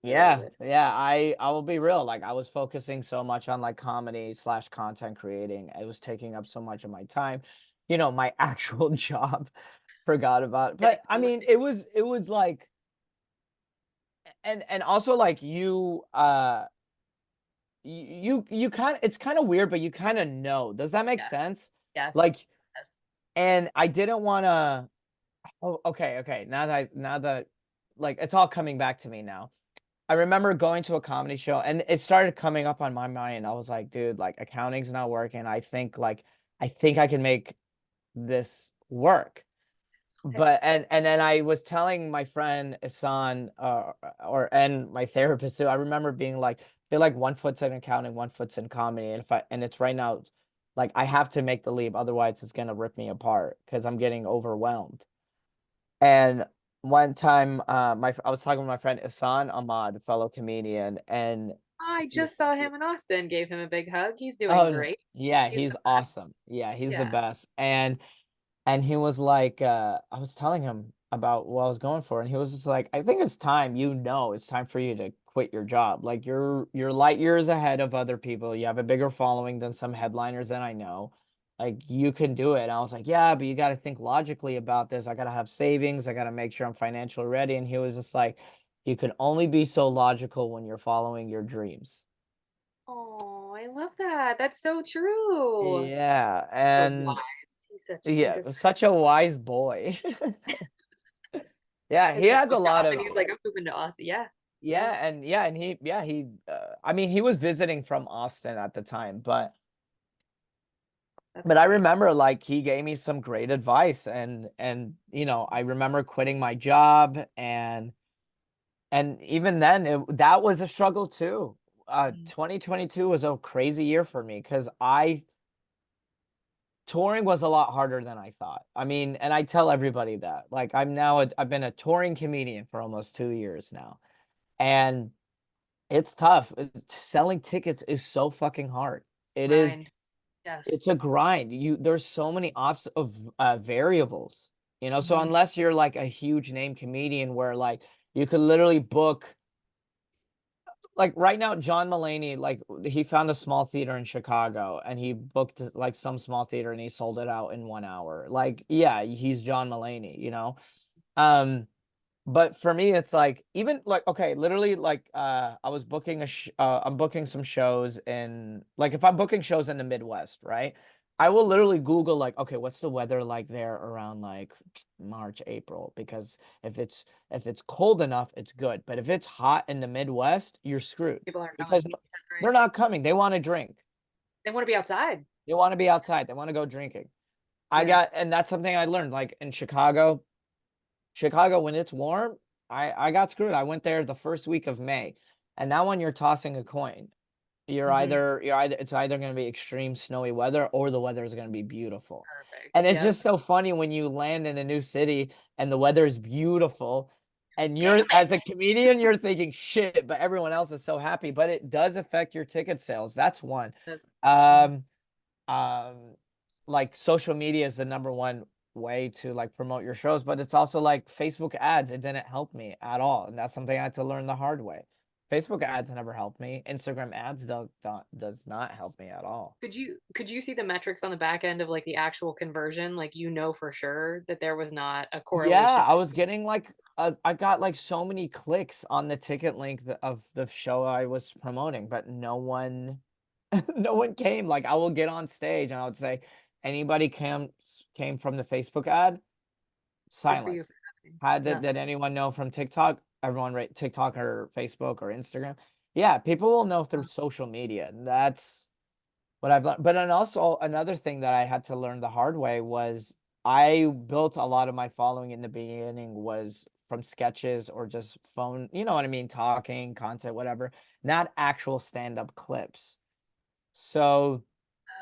yeah, it. yeah. I will be real. Like I was focusing so much on like comedy slash content creating. It was taking up so much of my time. My actual job. Forgot about it. But I mean, it was like and also like you kind of it's kind of weird, but you kind of know. Does that make Yes. sense? Yes. Like, Yes. and I didn't want to. Oh, okay. Now that like it's all coming back to me now. I remember going to a comedy show and it started coming up on my mind. I was like, dude, like accounting's not working. I think I can make this work. But and then I was telling my friend Isan and my therapist too. I remember being like, I feel like one foot's in accounting, one foot's in comedy. And it's right now like I have to make the leap, otherwise it's gonna rip me apart because I'm getting overwhelmed. And one time, I was talking with my friend Isan Ahmad, a fellow comedian, and I he- just saw him in Austin, gave him a big hug. He's doing oh great. yeah, He's he's the best. awesome. Yeah, he's the Yeah. best. And he was like, I was telling him, about what I was going for, and he was just like, "I think it's time, it's time for you to quit your job. Like you're light years ahead of other people. You have a bigger following than some headliners that I know. Like you can do it." And I was like, "Yeah, but you got to think logically about this. I got to have savings. I got to make sure I'm financially ready." And he was just like, "You can only be so logical when you're following your dreams." Oh, I love that. That's so true. Yeah, So and wise. He's such a good yeah, such a wise boy. Yeah, he His has next a lot job, of and he's like, "I'm moving to Austin." Yeah, yeah, I mean, he was visiting from Austin at the time, that's but I great. remember like he gave me some great advice, and I remember quitting my job, and even then that was a struggle too. Mm, 2022 was a crazy year for me because I touring was a lot harder than I thought. I mean, and I tell everybody that. Like I've been a touring comedian for almost 2 years now. And it's tough. Selling tickets is so fucking hard. It is grind. Yes. it's a grind. There's so many variables, so Mhm. unless you're like a huge name comedian where like you could literally book, like right now John Mulaney, like he found a small theater in Chicago and he booked like some small theater and he sold it out in 1 hour. Like yeah, he's John Mulaney. Um but for me, it's like even like okay, literally like I'm booking some shows in, like if I'm booking shows in the Midwest, right? I will literally Google like, okay, what's the weather like there around like March, April? Because if it's cold enough, it's good. But if it's hot in the Midwest, you're screwed People aren't because coming. That's they're right. not coming. They want to drink. They wanna be outside. They want to be outside. They want to go drinking. Yeah. And that's something I learned like in Chicago, when it's warm, I got screwed. I went there the first week of May, and that one you're tossing a coin. Mhm. It's either going to be extreme snowy weather or the weather is going to be beautiful. Perfect. And it's Yep. just so funny when you land in a new city and the weather is beautiful, and you're Damn as a it. comedian you're thinking shit, but everyone else is so happy. But it does affect your ticket sales. That's one. That's mhm. Um, um like social media is the number one way to like promote your shows, but it's also like Facebook ads. It didn't help me at all, and that's something I had to learn the hard way. Facebook Yeah. ads never helped me. Instagram ads does not help me at all. Could you see the metrics on the back end of, like, the actual conversion? Like, you know for sure that there was not a Yeah, correlation I was between getting like I got like so many clicks on the ticket link of the show I was promoting, but no one no one came. Like I will get on stage and I would say, anybody came from the Facebook ad? good for you Silence. for asking. Did Nothing. anyone know from TikTok? Everyone rate TikTok or Facebook or Instagram. Yeah, people will know through social media. And that's what I've learned. But then also another thing that I had to learn the hard way was I built a lot of my following in the beginning was from sketches or just phone, you know what I mean, talking, content, whatever, not actual stand-up clips. So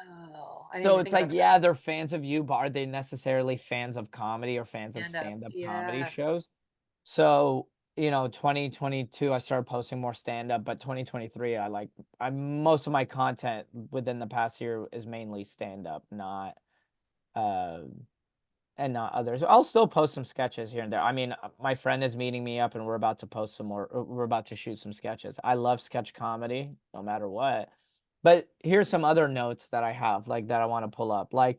Oh, I didn't so even it's think about like, that. yeah, they're fans of you, but are they necessarily fans of comedy or fans of Stand up. stand-up comedy Yeah. shows? So, 2022, I started posting more stand-up, but 2023, I most of my content within the past year is mainly stand-up, not uh and not others. I'll still post some sketches here and there. I mean, my friend is meeting me up and we're about to post some more, we're about to shoot some sketches. I love sketch comedy no matter what. But here's some other notes that I have, like that I want to pull up. Like,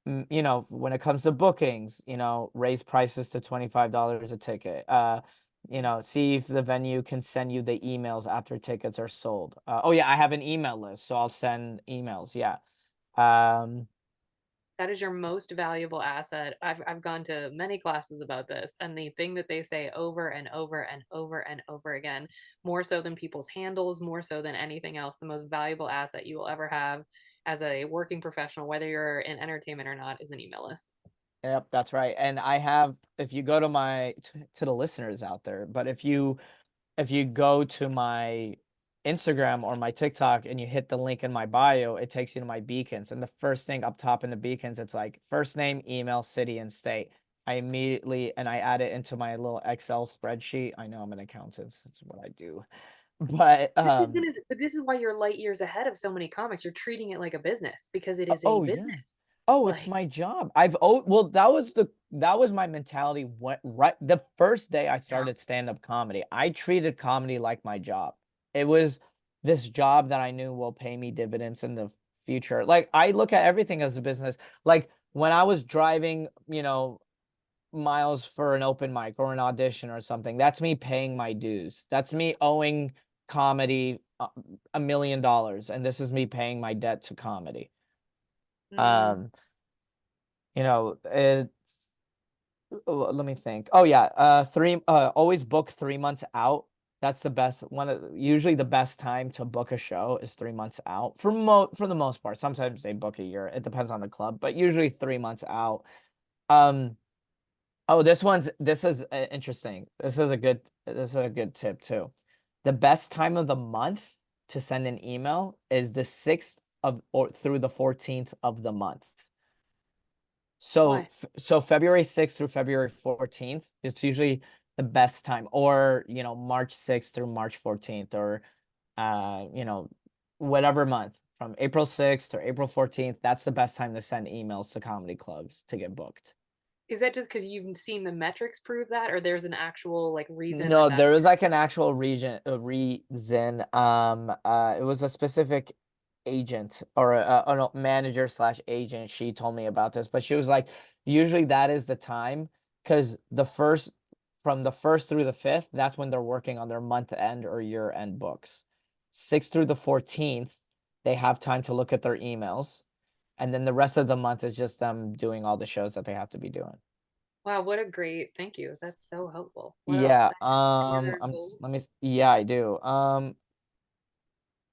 when it comes to bookings, raise prices to $25 a ticket. See if the venue can send you the emails after tickets are sold. Oh yeah, I have an email list, so I'll send emails. Yeah. Um, That is your most valuable asset. I've gone to many classes about this, and the thing that they say over and over and over and over again, more so than people's handles, more so than anything else, the most valuable asset you will ever have as a working professional, whether you're in entertainment or not, is an email list. yep, that's right. And I have, if you go to to the listeners out there, but if you go to my Instagram or my TikTok and you hit the link in my bio, it takes you to my beacons. And the first thing up top in the beacons, it's like first name, email, city, and state. I add it into my little Excel spreadsheet. I know I'm an accountant. That's what I do. But But this is why you're light years ahead of so many comics. You're treating it like a business because it is a oh yeah. business. Oh, it's Like, my job. Well, that was my mentality right the first day I yeah. started stand-up comedy. I treated comedy like my job. It was this job that I knew will pay me dividends in the future. Like I look at everything as a business. Like when I was driving, miles for an open mic or an audition or something, that's me paying my dues. That's me owing comedy $1 million, and this is me paying my debt to comedy. Mm, Um, it's let me think. Oh yeah, always book 3 months out. That's the best usually the best time to book a show is 3 months out for the most part. Sometimes they book a year. It depends on the club, but usually 3 months out. Um, oh, this is interesting. This is a good tip too. The best time of the month to send an email is the 6th of or through the 14th of the month. So why? so February 6th through February 14th, it's usually the best time, or March 6th through March 14th, or uh, you know, whatever month from April 6th or April 14th, that's the best time to send emails to comedy clubs to get booked. Is that just because you've seen the metrics prove that, or there's an actual like reason No, that there that's was like an actual reason. It was a specific agent or a manager slash agent. She told me about this, but she was like, usually that is the time because from the first through the fifth, that's when they're working on their month end or year end books. 6th through the 14th, they have time to look at their emails, and then the rest of the month is just them doing all the shows that they have to be doing. wow, what a great thank you. That's so helpful. What else? Yeah, Any other goals? yeah, I do.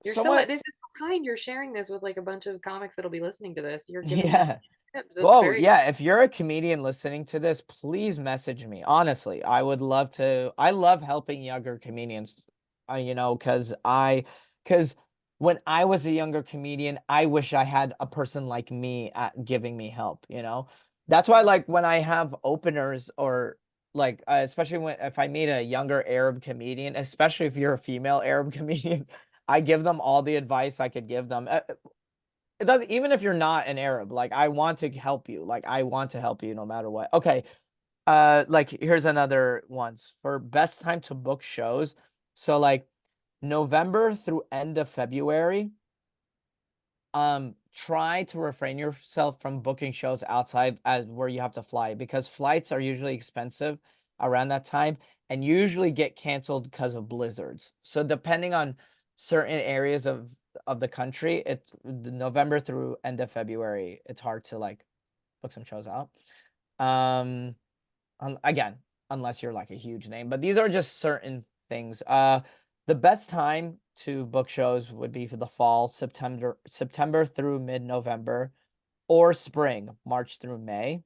You're so Somewhat, this is so kind. You're sharing this with like a bunch of comics that'll be listening to this. You're giving them yeah. tips. That's Well, very yeah, if you're a comedian listening to this, please message me. Honestly, I would love to. I love helping younger comedians, because when I was a younger comedian, I wish I had a person like me at giving me help. That's why, yeah. like, when I have openers or like, especially if I meet a younger Arab comedian, especially if you're a female Arab comedian, I give them all the advice I could give them. It doesn't, even if you're not an Arab, like I want to help you. Like I want to help you no matter what. Okay. Like here's another ones for best time to book shows. So like November through end of February, try to refrain yourself from booking shows outside as where you have to fly, because flights are usually expensive around that time and usually get canceled because of blizzards. So depending on certain areas of the country, it's November through end of February, it's hard to like book some shows out. Um again, unless you're like a huge name, but these are just certain things. The best time to book shows would be for the fall, September through mid-November, or spring, March through May.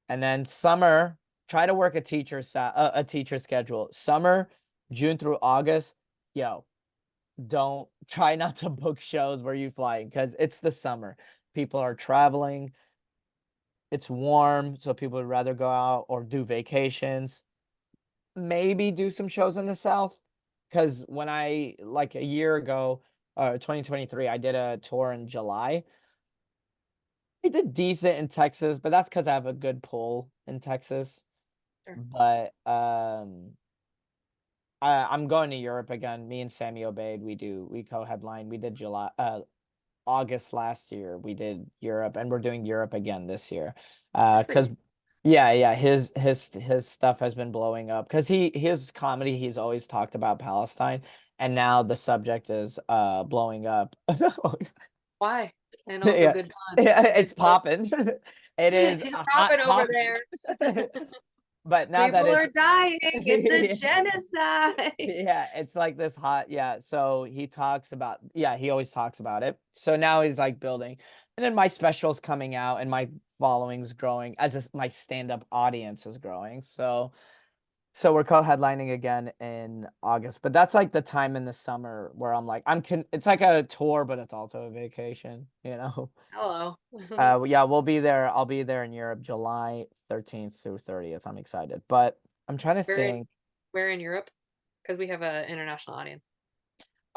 And then summer, try to work a teacher schedule. Summer, June through August, yo, don't try not to book shows where you fly because it's the summer. People are traveling, it's warm, so people would rather go out or do vacations. Maybe do some shows in the South. Because when I, like a year ago, 2023, I did a tour in July. I did decent in Texas, but that's because I have a good pull in Texas. Sure. But I'm going to Europe again. Me and Sammy Obeid, we co-headline. We did August last year. We did Europe, and we're doing Europe again this year. Good for Because you. yeah, his stuff has been blowing up because his comedy, he's always talked about Palestine, and now the subject is blowing up. Why? And also Yeah, good pun. yeah, Good it's joke. popping. It is It's a hot popping over topic. there. But now that People are it's dying. It's a genocide. yeah, it's like this hot, yeah. So he always talks about it. So now he's like building, and then my special's coming out, and my following's growing as my stand-up audience is growing. So we're co-headlining again in August, but that's like the time in the summer where I'm like, it's like a tour, but it's also a vacation. Hello. Yeah, we'll be there. I'll be there in Europe, July 13th through 30th. I'm excited, but I'm trying to We're in think. we're in Europe because we have an international audience.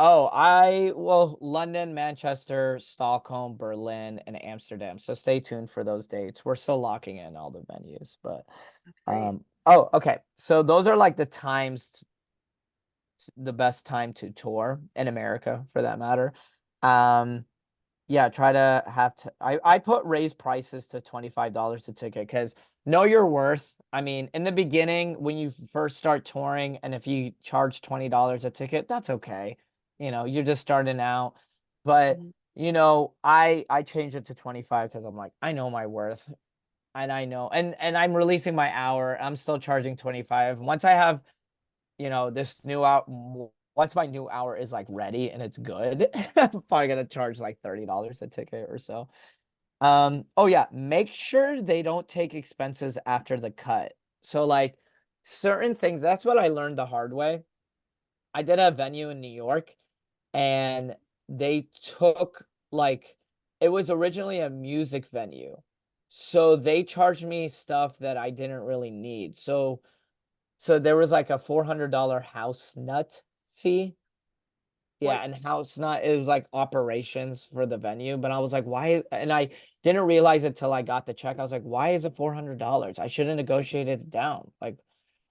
Oh, well, London, Manchester, Stockholm, Berlin, and Amsterdam. So stay tuned for those dates. We're still locking in all the venues, but That's great. oh, okay. So those are like the times, the best time to tour in America for that matter. Um, yeah, try to have to I put raise prices to $25 a ticket because know your worth. I mean, in the beginning, when you first start touring, and if you charge $20 a ticket, that's okay. You're just starting out. But Mhm. I changed it to 25 because I'm like, I know my worth. And I know and I'm releasing my hour. I'm still charging 25. Once I have, this new out once my new hour is like ready and it's good, I'm probably gonna charge like $30 a ticket or so. Oh yeah, make sure they don't take expenses after the cut. So like certain things, that's what I learned the hard way. I did a venue in New York and they took like it was originally a music venue. So they charged me stuff that I didn't really need. So there was like a $400 house nut fee. Yeah, What? and house nut, it was like operations for the venue, but I was like, why? And I didn't realize it till I got the check. I was like, why is it $400? I should have negotiated it down. Like,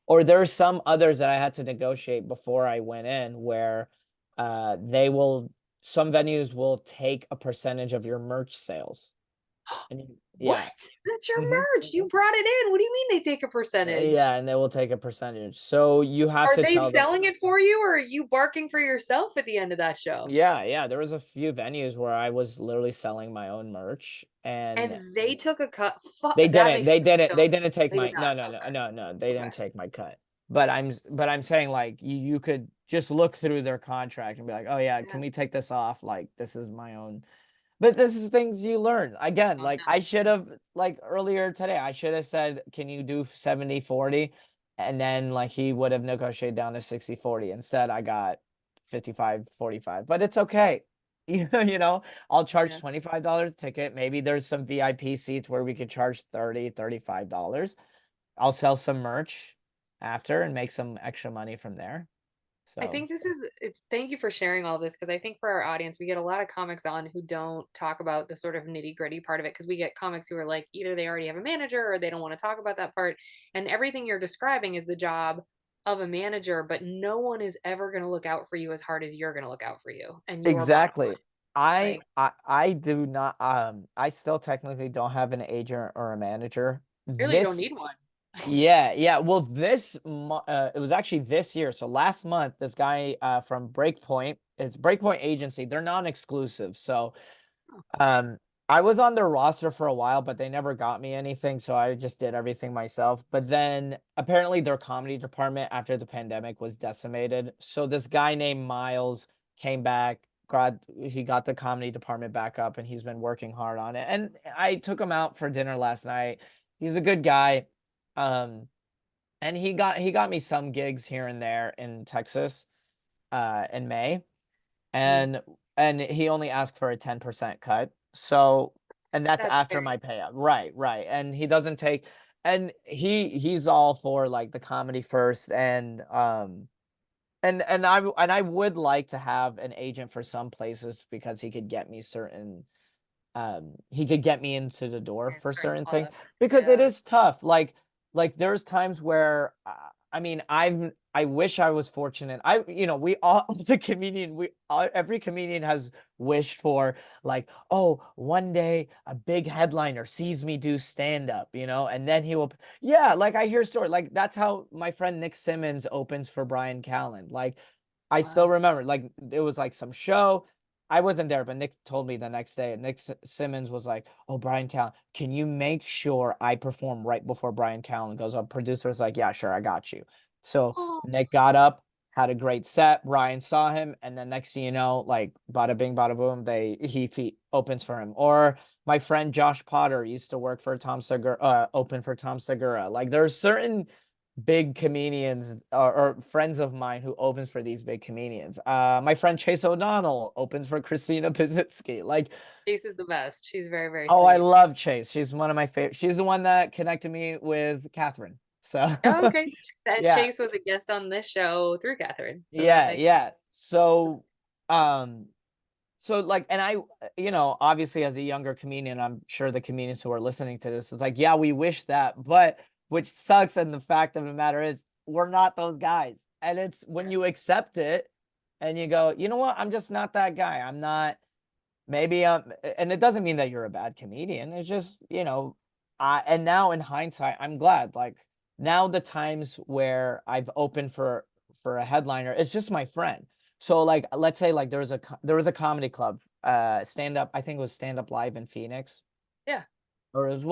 or there are some others that I had to negotiate before I went in where they will, some venues will take a percentage of your merch sales. Yeah. What? That's your hmm merch. You brought it in. What do you mean they take a percentage? Yeah, and they will take a percentage. So you have Are to they tell them. selling it for you or are you barking for yourself at the end of that show? Yeah, yeah. There was a few venues where I was literally selling my own merch, and And they took a cut. they That didn't. makes They me didn't. so They didn't take they did my not. no, no, no, no, no. They Okay. didn't take my cut. But I'm saying like you could just look through their contract and be like, oh yeah, Yeah. can we take this off? Like this is my own. But this is things you learn. Again, Oh like no. I should have like earlier today, I should have said, can you do 70/40? And then like he would have negotiated down to 60/40. Instead, I got 55/45. But it's okay. I'll charge Yeah. $25 a ticket. Maybe there's some VIP seats where we could charge $35. I'll sell some merch after and make some extra money from there. I So think this is it's thank you for sharing all this because I think for our audience, we get a lot of comics on who don't talk about the sort of nitty-gritty part of it because we get comics who are like either they already have a manager or they don't want to talk about that part. And everything you're describing is the job of a manager, but no one is ever going to look out for you as hard as you're going to look out for you and your bottom exactly. line. Like, I do not I still technically don't have an agent or a manager. really, you don't This need one. yeah. Well, it was actually this year. So last month, this guy from Breakpoint, it's Breakpoint Agency. They're non-exclusive. So Oh, um, I was on their roster for a while, but they never got me anything, so I just did everything myself. But then apparently their comedy department after the pandemic was decimated. So this guy named Miles came back, he got the comedy department back up, and he's been working hard on it. And I took him out for dinner last night. He's a good guy. Um, and he got me some gigs here and there in Texas, in May mhm. and and he only asked for a 10% cut. So, and that's That's after fair. my payout. Right, right. And he doesn't take and he's all for like the comedy first and I would like to have an agent for some places because he could get me into the door In for certain certain things clubs. because it Yeah. is tough. Like there's times where I mean I wish I was fortunate. We all the comedian we all, every comedian has wished for like, oh, one day a big headliner sees me do stand up, and then he will, yeah, like I hear story like that's how my friend Nick Simmons opens for Brian Callen. Like I still Wow. remember, like it was like some show. I wasn't there, but Nick told me the next day. And Simmons was like, "Oh, Brian Callen, can you make sure I perform right before Brian Callen goes up?" Producer's like, "Yeah, sure, I got you." So Oh, Nick got up, had a great set. Brian saw him, and then next thing you know, like bada bing, bada boom, he opens for him. Or my friend Josh Potter used to work for Tom Segura, open for Tom Segura. Like there's certain big comedians or friends of mine who opens for these big comedians. My friend Chase O'Donnell opens for Christina Pizitsky. Like, Chase is the best. She's very, very oh, I sweet. love Chase. She's one of my favorite. She's the one that connected me with Catherine. So, Oh, okay. And yeah, Chase was a guest on this show through Catherine, so that yeah, makes yeah. So, sense. Um, so like, and I, obviously as a younger comedian, I'm sure the comedians who are listening to this is like, yeah, we wish that, but which sucks. And the fact of the matter is, we're not those guys. And it's when you accept it and you go, you know what, I'm just not that guy. I'm not, maybe and it doesn't mean that you're a bad comedian. It's just, and now in hindsight, I'm glad. Like now the times where I've opened for a headliner, it's just my friend. So like let's say like there was a comedy club, stand up, I think it was Stand Up Live in Phoenix. Yeah. Or it was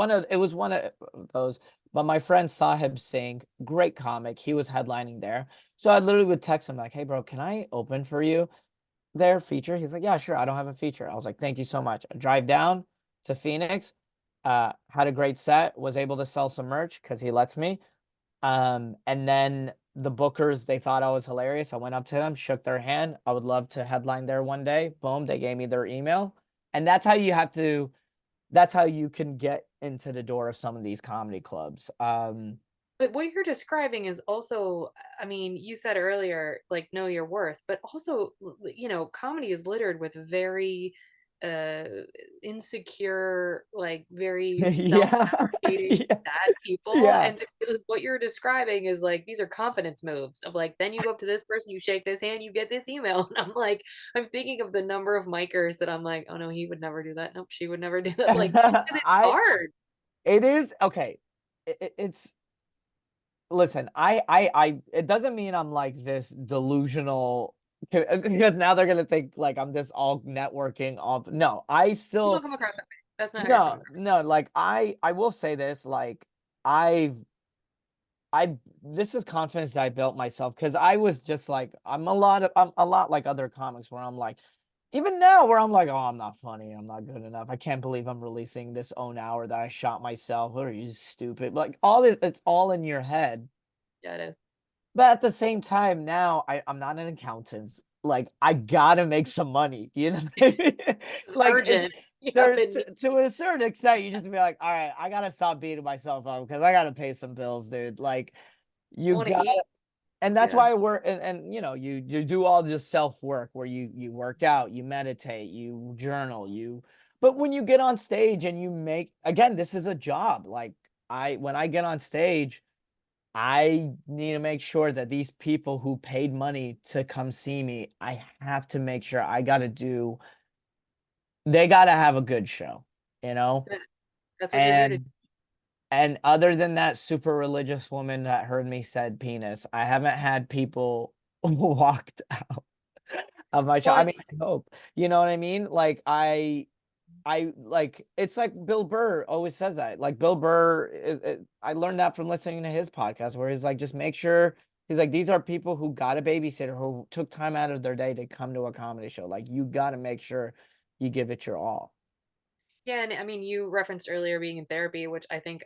one of those. But my friend Sahib Singh, great comic, he was headlining there. So I literally would text him like, hey bro, can I open for you? Their feature. He's like, yeah, sure. I don't have a feature. I was like, thank you so much. I drive down to Phoenix, had a great set, was able to sell some merch because he lets me. And then the bookers, they thought I was hilarious. I went up to them, shook their hand. I would love to headline there one day. Boom, they gave me their email. And that's how you can get into the door of some of these comedy clubs. But what you're describing is also, I mean, you said earlier, like, know your worth, but also, comedy is littered with very uh insecure, like very Yeah. self-deprecating, Yeah. sad people. Yeah. And what you're describing is like these are confidence moves of like, then you go up to this person, you shake this hand, you get this email. And I'm like, I'm thinking of the number of mikers that I'm like, oh no, he would never do that. Nope, she would never do that. Like, because it's I hard. it is okay. It's listen, it doesn't mean I'm like this delusional because now they're gonna think like I'm this all networking all no, I You don't still come across that way. That's not how you're no, coming across. no, like I will say this, like I've I this is confidence that I built myself because I was just like I'm a lot like other comics where I'm like even now where I'm like, oh, I'm not funny, I'm not good enough. I can't believe I'm releasing this own hour that I shot myself. What are you stupid? Like all this, it's all in your head. Yeah, it is. But at the same time, now I'm not an accountant. Like I gotta make some money, you know what I mean? It's Like it's urgent. You have there been to a certain extent, you just be like, all right, I gotta stop beating myself up because I gotta pay some bills, dude. Like you want to got, eat. and that's Yeah. why we're and you do all this self work where you work out, you meditate, you journal, but when you get on stage and you make again, this is a job. Like when I get on stage. I need to make sure that these people who paid money to come see me, I have to make sure they got to have a good show, you know? That's it. That's what you're here to do. And and other than that super religious woman that heard me said penis, I haven't had people walked out of my show. Well, I and mean, I hope. You know what I mean? Like I like it's like Bill Burr always says that. Like Bill Burr, I learned that from listening to his podcast where he's like, just make sure he's like, these are people who got a babysitter who took time out of their day to come to a comedy show. Like you got to make sure you give it your all. yeah, and I mean, you referenced earlier being in therapy, which I think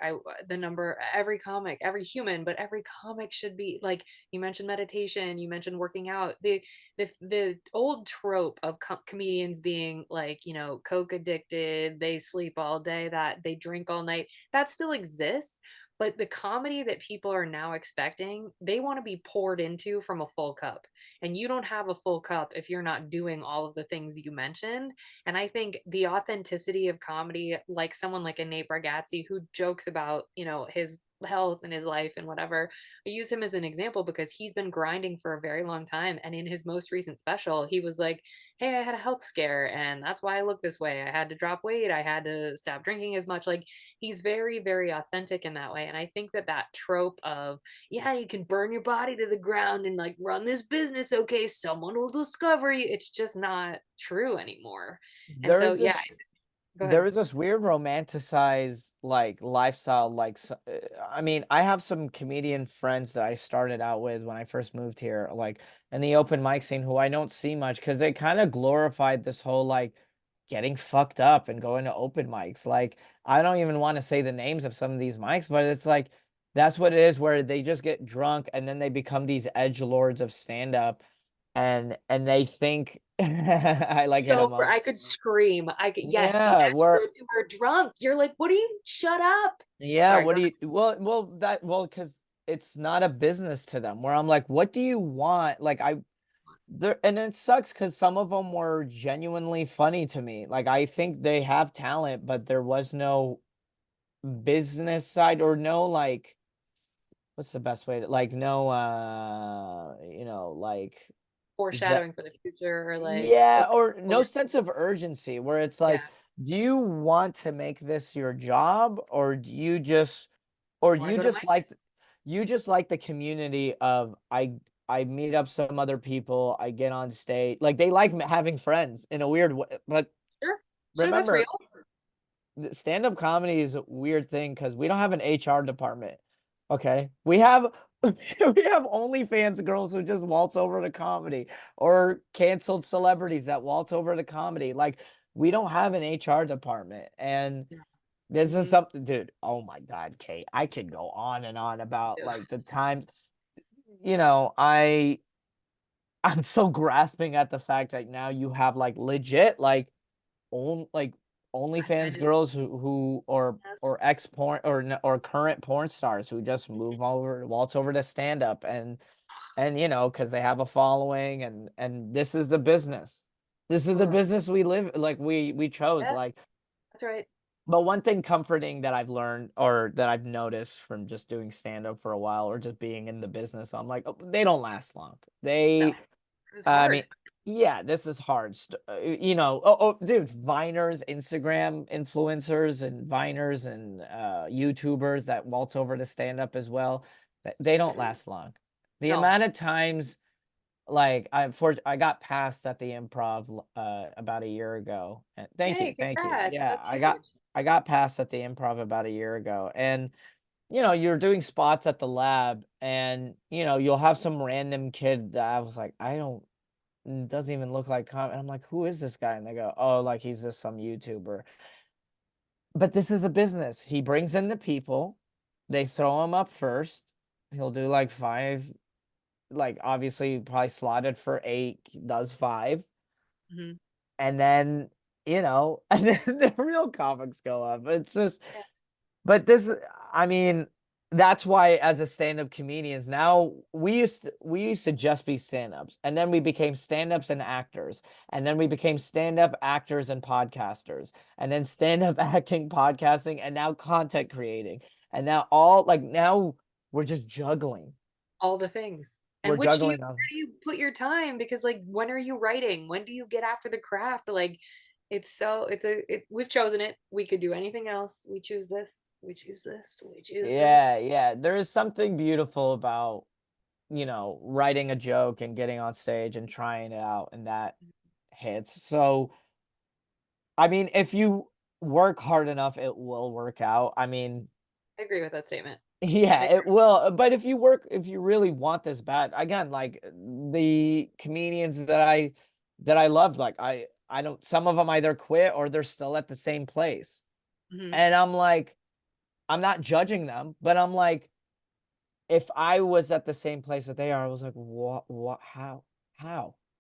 the number, every comic, every human, but every comic should be like, you mentioned meditation, you mentioned working out. The old trope of comedians being like, coke addicted, they sleep all day, that they drink all night, that still exists. But the comedy that people are now expecting, they want to be poured into from a full cup. And you don't have a full cup if you're not doing all of the things you mentioned. And I think the authenticity of comedy, like someone like a Nate Bargatze who jokes about, his health and his life and whatever. I use him as an example because he's been grinding for a very long time. And in his most recent special, he was like, hey, I had a health scare and that's why I look this way. I had to drop weight. I had to stop drinking as much. Like he's very, very authentic in that way. And I think that that trope of, yeah, you can burn your body to the ground and like run this business. Okay. Someone will discover you. It's just not true anymore. And so, There's yeah, this go there ahead. is this weird romanticized like lifestyle I mean I have some comedian friends that I started out with when I first moved here like in the open mic scene who I don't see much because they kind of glorified this whole like getting fucked up and going to open mics like I don't even want to say the names of some of these mics but it's like that's what it is where they just get drunk and then they become these edge lords of stand up and they think I like hit So them for up. I could scream. I could, yes, the Yeah, we're experts who are drunk. You're like, what do you shut up? yeah, Sorry, what go do ahead. you because it's not a business to them where I'm like, what do you want? Like there, and it sucks because some of them were genuinely funny to me. Like I think they have talent, but there was no business side or no like what's the best way to like no like ze- Foreshadowing for the future, or like, yeah, okay, or well, no sense of urgency where it's like, yeah, do you want to make this your job or do want to you go to just like Mike's? the community of I meet up some other people, I get on stage. Like they like having friends in a weird way. But Sure, sure, that's real. remember, stand-up comedy is a weird thing because we don't have an HR department. Okay. We have we have OnlyFans girls who just waltz over to comedy or canceled celebrities that waltz over to comedy. Like we don't have an HR department. And this is Mm-hmm. something, dude. Oh my God, Kate. I could go on and on about like the times, I'm so grasping at the fact that now you have like legit like I OnlyFans just, girls who yes. or ex porn or current porn stars who just move over waltz over to stand up and because they have a following and this is the business. This is the Ugh. business we live like we chose Yeah, like. that's right. But one thing comforting that I've learned or that I've noticed from just doing stand up for a while or just being in the business, I'm like, oh, they don't last long. No, They, because it's I hard. mean, yeah, this is hard. Oh, dude, Viners, Instagram influencers, and Viners and YouTubers that waltz over to stand up as well. They don't last long. The No. amount of times, like, I got passed at the improv about a year ago. And thank you, Hey, thank you. congrats. Yeah, That's huge. I got passed at the improv about a year ago, and you're doing spots at the lab, and you'll have some random kid that I was like, I don't doesn't even look like I'm like, who is this guy? And they go, oh, like he's just some YouTuber. But this is a business. He brings in the people, they throw him up first. He'll do like five, like obviously probably slotted for eight, does five, Hmm. and then and then the real comics go up. It's just Yeah, But this, I mean, that's why as a stand-up comedians now we used to just be stand-ups, and then we became stand-ups and actors, and then we became stand-up actors and podcasters, and then stand-up acting, podcasting, and now content creating, and now now we're just juggling. all the things. We're And which do you, juggling on. where do you put your time? Because like, when are you writing? When do you get after the craft? Like, we've chosen it. We could do anything else. We choose this. We choose this. We choose this. Yeah, yeah. There is something beautiful about writing a joke and getting on stage and trying it out, and that hits. So I mean, if you work hard enough, it will work out. I mean, I agree with that statement. yeah, I it agree. will. But if you really want this bad, again, like the comedians that I loved, like I don't. Some of them either quit or they're still at the same place, Hmm. and I'm like, I'm not judging them, but I'm like, if I was at the same place that they are, I was like, what, how,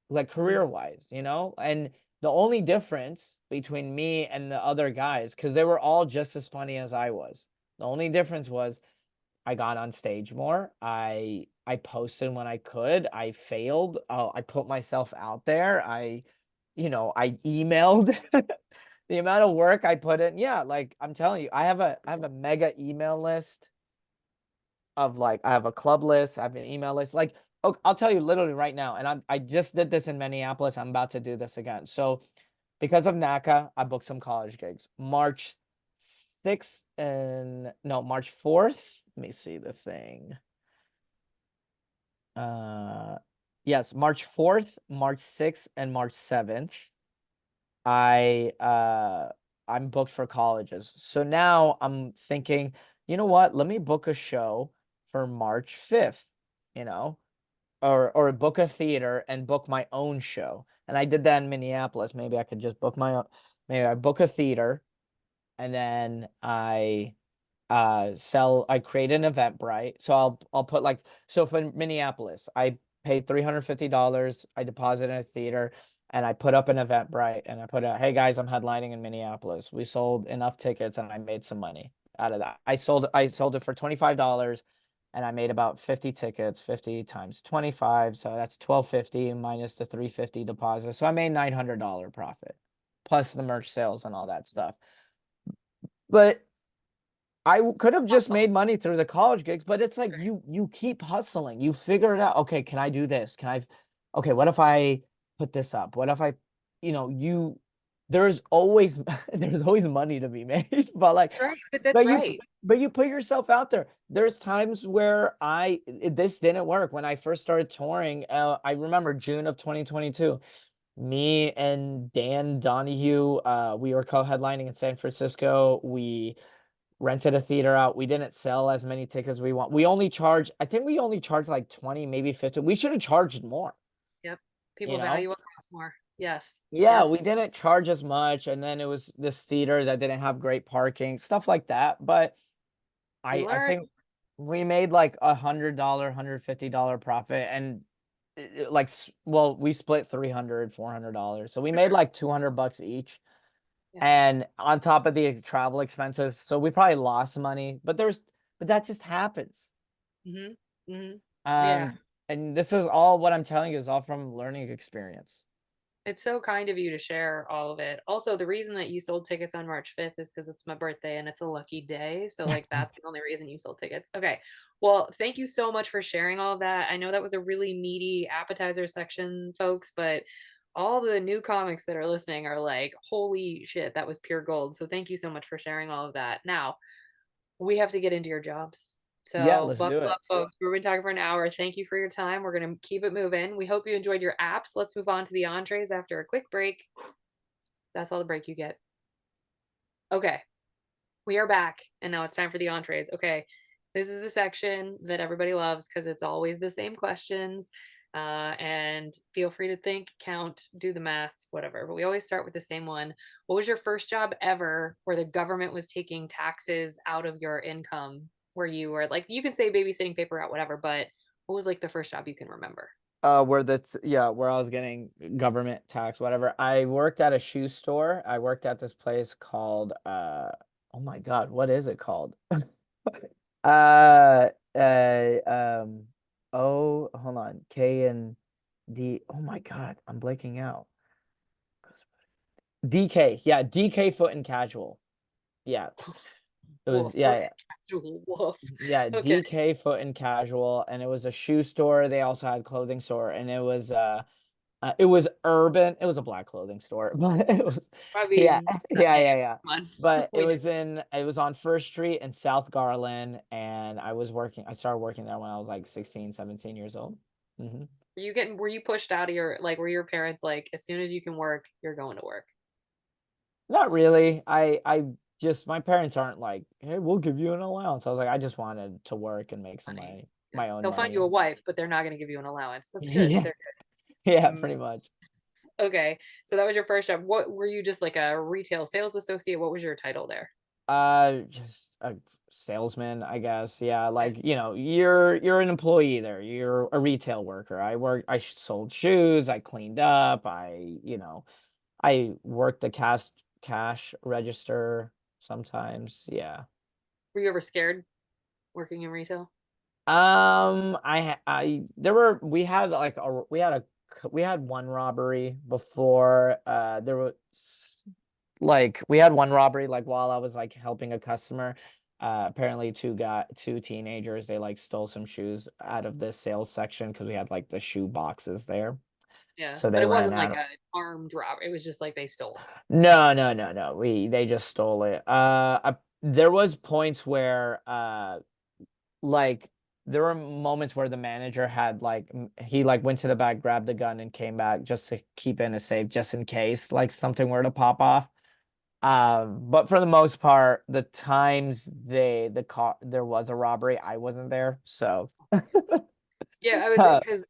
like Hmm. career wise, And the only difference between me and the other guys, because they were all just as funny as I was, the only difference was I got on stage more. I posted when I could. I failed. I put myself out there. I emailed. The amount of work I put in. Yeah, like I'm telling you, I have a mega email list of like I have a club list, I have an email list. Like, oh, I'll tell you literally right now, and I just did this in Minneapolis. I'm about to do this again. So because of NACA, I booked some college gigs. March 6th and no, March 4th. Let me see the thing. Uh yes, March 4th, March 6th, and March 7th. I I'm booked for colleges. So now I'm thinking, you know what? Let me book a show for March 5th, you know, or book a theater and book my own show. And I did that in Minneapolis. Maybe I could just book my own, maybe I book a theater and then I create an Eventbrite. So I'll put like so for Minneapolis, I paid $350. I deposit in a theater and I put up an Eventbrite and I put out, hey guys, I'm headlining in Minneapolis. We sold enough tickets and I made some money out of that. I sold it for $25. and I made about 50 tickets, 50 times 25. So that's 1250 minus the 350 deposit. So I made $900 profit plus the merch sales and all that stuff. But I could have just Hustle. made money through the college gigs, but it's like Right. you keep hustling. You figure it out. Okay, can I do this? Can I okay, what if I put this up? What if I, you there's always there's always money to be made. But like That's right. That's right. but you put yourself out there. There's times where this didn't work when I first started touring. I remember June of 2022. Me and Dan Donahue, we were co-headlining in San Francisco. We rented a theater out. We didn't sell as many tickets as we want. I think we only charged like 20, maybe 50. We should have charged more, Yep. you People know? value what costs more. Yes. Yeah, we Yes. didn't charge as much. And then it was this theater that didn't have great parking, stuff like that. But You I learn. think we made like $100, $150 profit. And well, we split $300, $400. So we made like $200 each. Yeah. And on top of the travel expenses, so we probably lost money, but that just happens. Mm-hmm. Mm-hmm. Yeah. Um, and this is all what I'm telling you is all from learning experience. It's so kind of you to share all of it. Also, the reason that you sold tickets on March 5th is because it's my birthday and it's a lucky day. So, like, that's the only reason you sold tickets. Okay. Well, thank you so much for sharing all of that. I know that was a really meaty appetizer section, folks, but all the new comics that are listening are like, holy shit, that was pure gold. So, thank you so much for sharing all of that. Now, we have to get into your jobs. Yeah, So let's do buckle up, it. folks. We've been talking for an hour. Thank you for your time. We're going to keep it moving. We hope you enjoyed your apps. Let's move on to the entrees after a quick break. That's all the break you get. Okay, we are back. And now it's time for the entrees. Okay, this is the section that everybody loves because it's always the same questions. And feel free to think, count, do the math, whatever. But we always start with the same one. What was your first job ever where the government was taking taxes out of your income? Where you were like, you can say babysitting paper out, whatever, but what was like the first job you can remember? Where I was getting government tax, whatever. I worked at a shoe store. I worked at this place called oh my God, what is it called? Uh, um, oh, hold on. K and D. Oh my God, I'm blanking out. DK. Yeah, DK Foot and Casual. Yeah. It was, Woof, okay, yeah, casual woof. yeah, Okay. DK Foot and Casual, and it was a shoe store. They also had clothing store, and it was urban. It was a black clothing store, but it was, I yeah, mean, the yeah, name, yeah, yeah. come on. But We knew. it was on First Street in South Garland, and I started working there when I was like 16, 17 years old. Hmm. Were you pushed out of your, like, were your parents like, as soon as you can work, you're going to work? Not really. My parents aren't like, hey, we'll give you an allowance. I was like, I just wanted to work and make some Money. Yeah. my own They'll find you money. a wife, but they're not going to give you an allowance. That's good. Yeah, They're yeah, good. pretty much. Okay. So that was your first job. What were you, just like a retail sales associate? What was your title there? Just a salesman, I guess. Yeah, Okay. like, you're an employee there. You're a retail worker. I sold shoes, I cleaned up, I worked the cash register sometimes. Yeah. Were you ever scared working in retail? I there were we had one robbery before. There was like we had one robbery like while I was like helping a customer. Apparently two teenagers, they like stole some shoes out of the sales section because we had like the shoe boxes there. Yeah. So But they it ran wasn't like out. a armed robbery. It was just like they stole. No, no, no, no. They just stole it. There was points where like there were moments where the manager had he like went to the back, grabbed the gun, and came back just to keep in a safe, just in case like something were to pop off. But for the most part, the times the car there was a robbery, I wasn't there. So Yeah, I was uh, because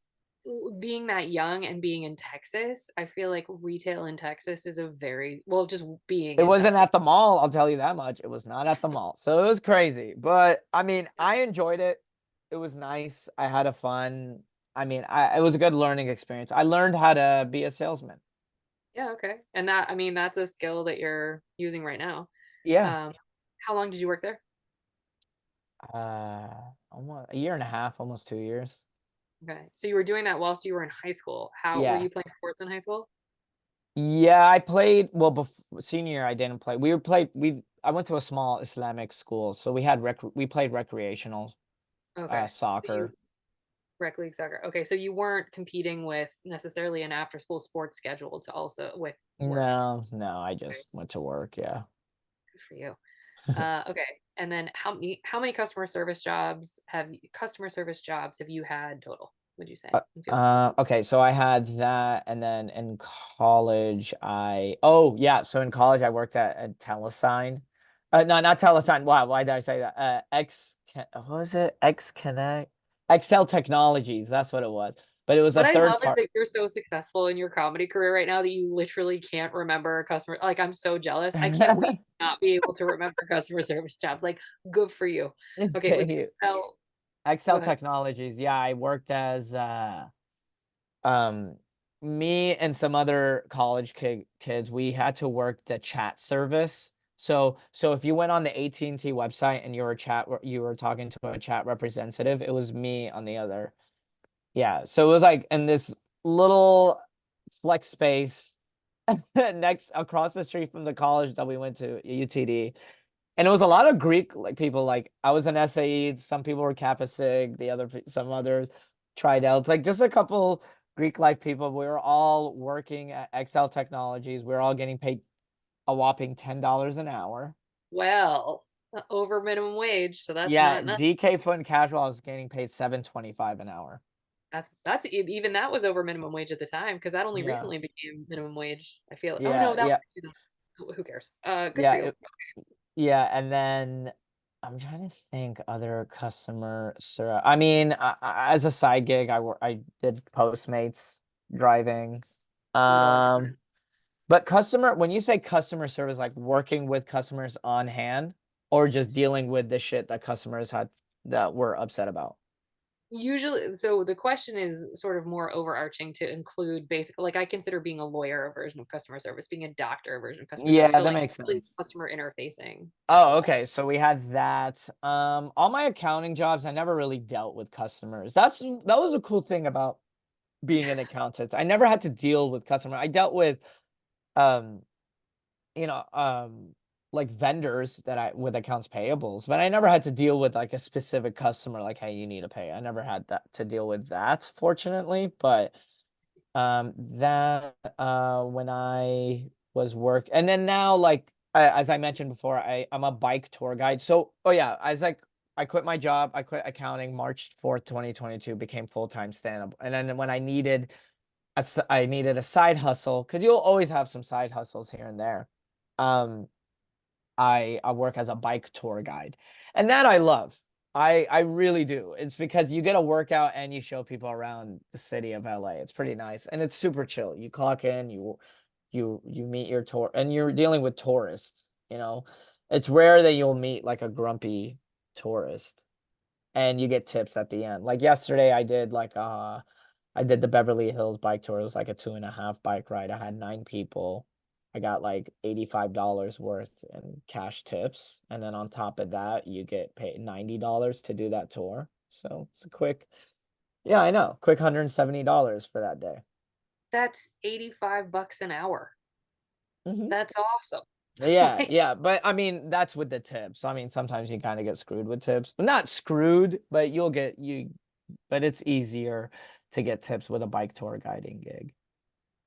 being that young and being in Texas, I feel like retail in Texas is a very, well, just being it in wasn't at Texas. the mall, I'll tell you that much. It was not at the mall. So it was crazy. But I mean, I enjoyed it. It was nice. I had a fun. I mean, it was a good learning experience. I learned how to be a salesman. Yeah, okay. And that, I mean, that's a skill that you're using right now. Yeah. Um, how long did you work there? almost a year and a half, almost 2 years. Okay. So you were doing that whilst you were in high school. How were Yeah. you playing sports in high school? Yeah, I played, well, before senior year I didn't play. I went to a small Islamic school, so we played recreational Okay. So you soccer. rec league soccer. Okay, so you weren't competing with necessarily an after school sports schedule to also with work. No, no, I Okay, just went to work, yeah. good for you. Okay. And then how many customer service jobs have you had total, would you say? In field? Okay, so I had that, and then in college, oh yeah, so in college I worked at Telesign. No, not Telesign. Wow, why did I say that? What was it? X Connect, Excel Technologies. That's what it was. But it was a What I third love is part. that you're so successful in your comedy career right now that you literally can't remember a customer. Like, I'm so jealous. I can't wait to not be able to remember customer service jobs. Like, good for you. Okay, it was Thank you. Excel. Go Excel ahead. Technologies. Yeah, I worked as um me and some other college kids, we had to work the chat service. So if you went on the AT&T website and you were talking to a chat representative, it was me on the other. Yeah, so it was like in this little flex space next across the street from the college that we went to, UTD. And it was a lot of Greek like people. Like I was an SAE, some people were Kappa Sig, some others tried out. It's like just a couple Greek life people. We were all working at Excel Technologies. We were all getting paid a whopping $10 an hour. Well, over minimum wage, so that's Yeah, not nothing. DK Foot and Casual, I was getting paid 7.25 an hour. Even that was over minimum wage at the time because that only Yeah, recently became minimum wage. I feel. Oh yeah, no, that was yeah, in 2000. Who cares? Good for yeah, you. yeah. And then I'm trying to think other customer service. I mean, as a side gig, I did Postmates driving. Ooh, I like that. Um, but when you say customer service, like working with customers on hand or just dealing with the shit that customers had that were upset about. Usually, so the question is sort of more overarching to include basic, like I consider being a lawyer a version of customer service, being a doctor a version of customer service. Yeah, So that like makes really sense. customer interfacing as Oh, well. okay. So we had that. All my accounting jobs, I never really dealt with customers. That was a cool thing about being an accountant. I never had to deal with customer. I dealt with um you know, like vendors with accounts payables, but I never had to deal with like a specific customer, like, hey, you need to pay. I never had that to deal with that, fortunately. But that when I was work, and then now, like as I mentioned before, I'm a bike tour guide. So, oh yeah, I quit my job, I quit accounting March 4th, 2022, became full-time stand-up. And then when I needed a side hustle because you'll always have some side hustles here and there. Um, I work as a bike tour guide, and that I love. I really do. It's because you get a workout and you show people around the city of LA. It's pretty nice and it's super chill. You clock in, you meet your tour, and you're dealing with tourists. It's rare that you'll meet like a grumpy tourist and you get tips at the end. Like yesterday, I did the Beverly Hills bike tour. It was like a 2.5 bike ride. I had 9 people. I got like $85 worth in cash tips, and then on top of that, you get paid $90 to do that tour. So it's a quick, yeah, I know, quick $170 for that day. That's $85 an hour. Hmm. That's awesome. Yeah, Like, yeah, but I mean that's with the tips. I mean sometimes you kind of get screwed with tips. Not screwed, but but it's easier to get tips with a bike tour guiding gig.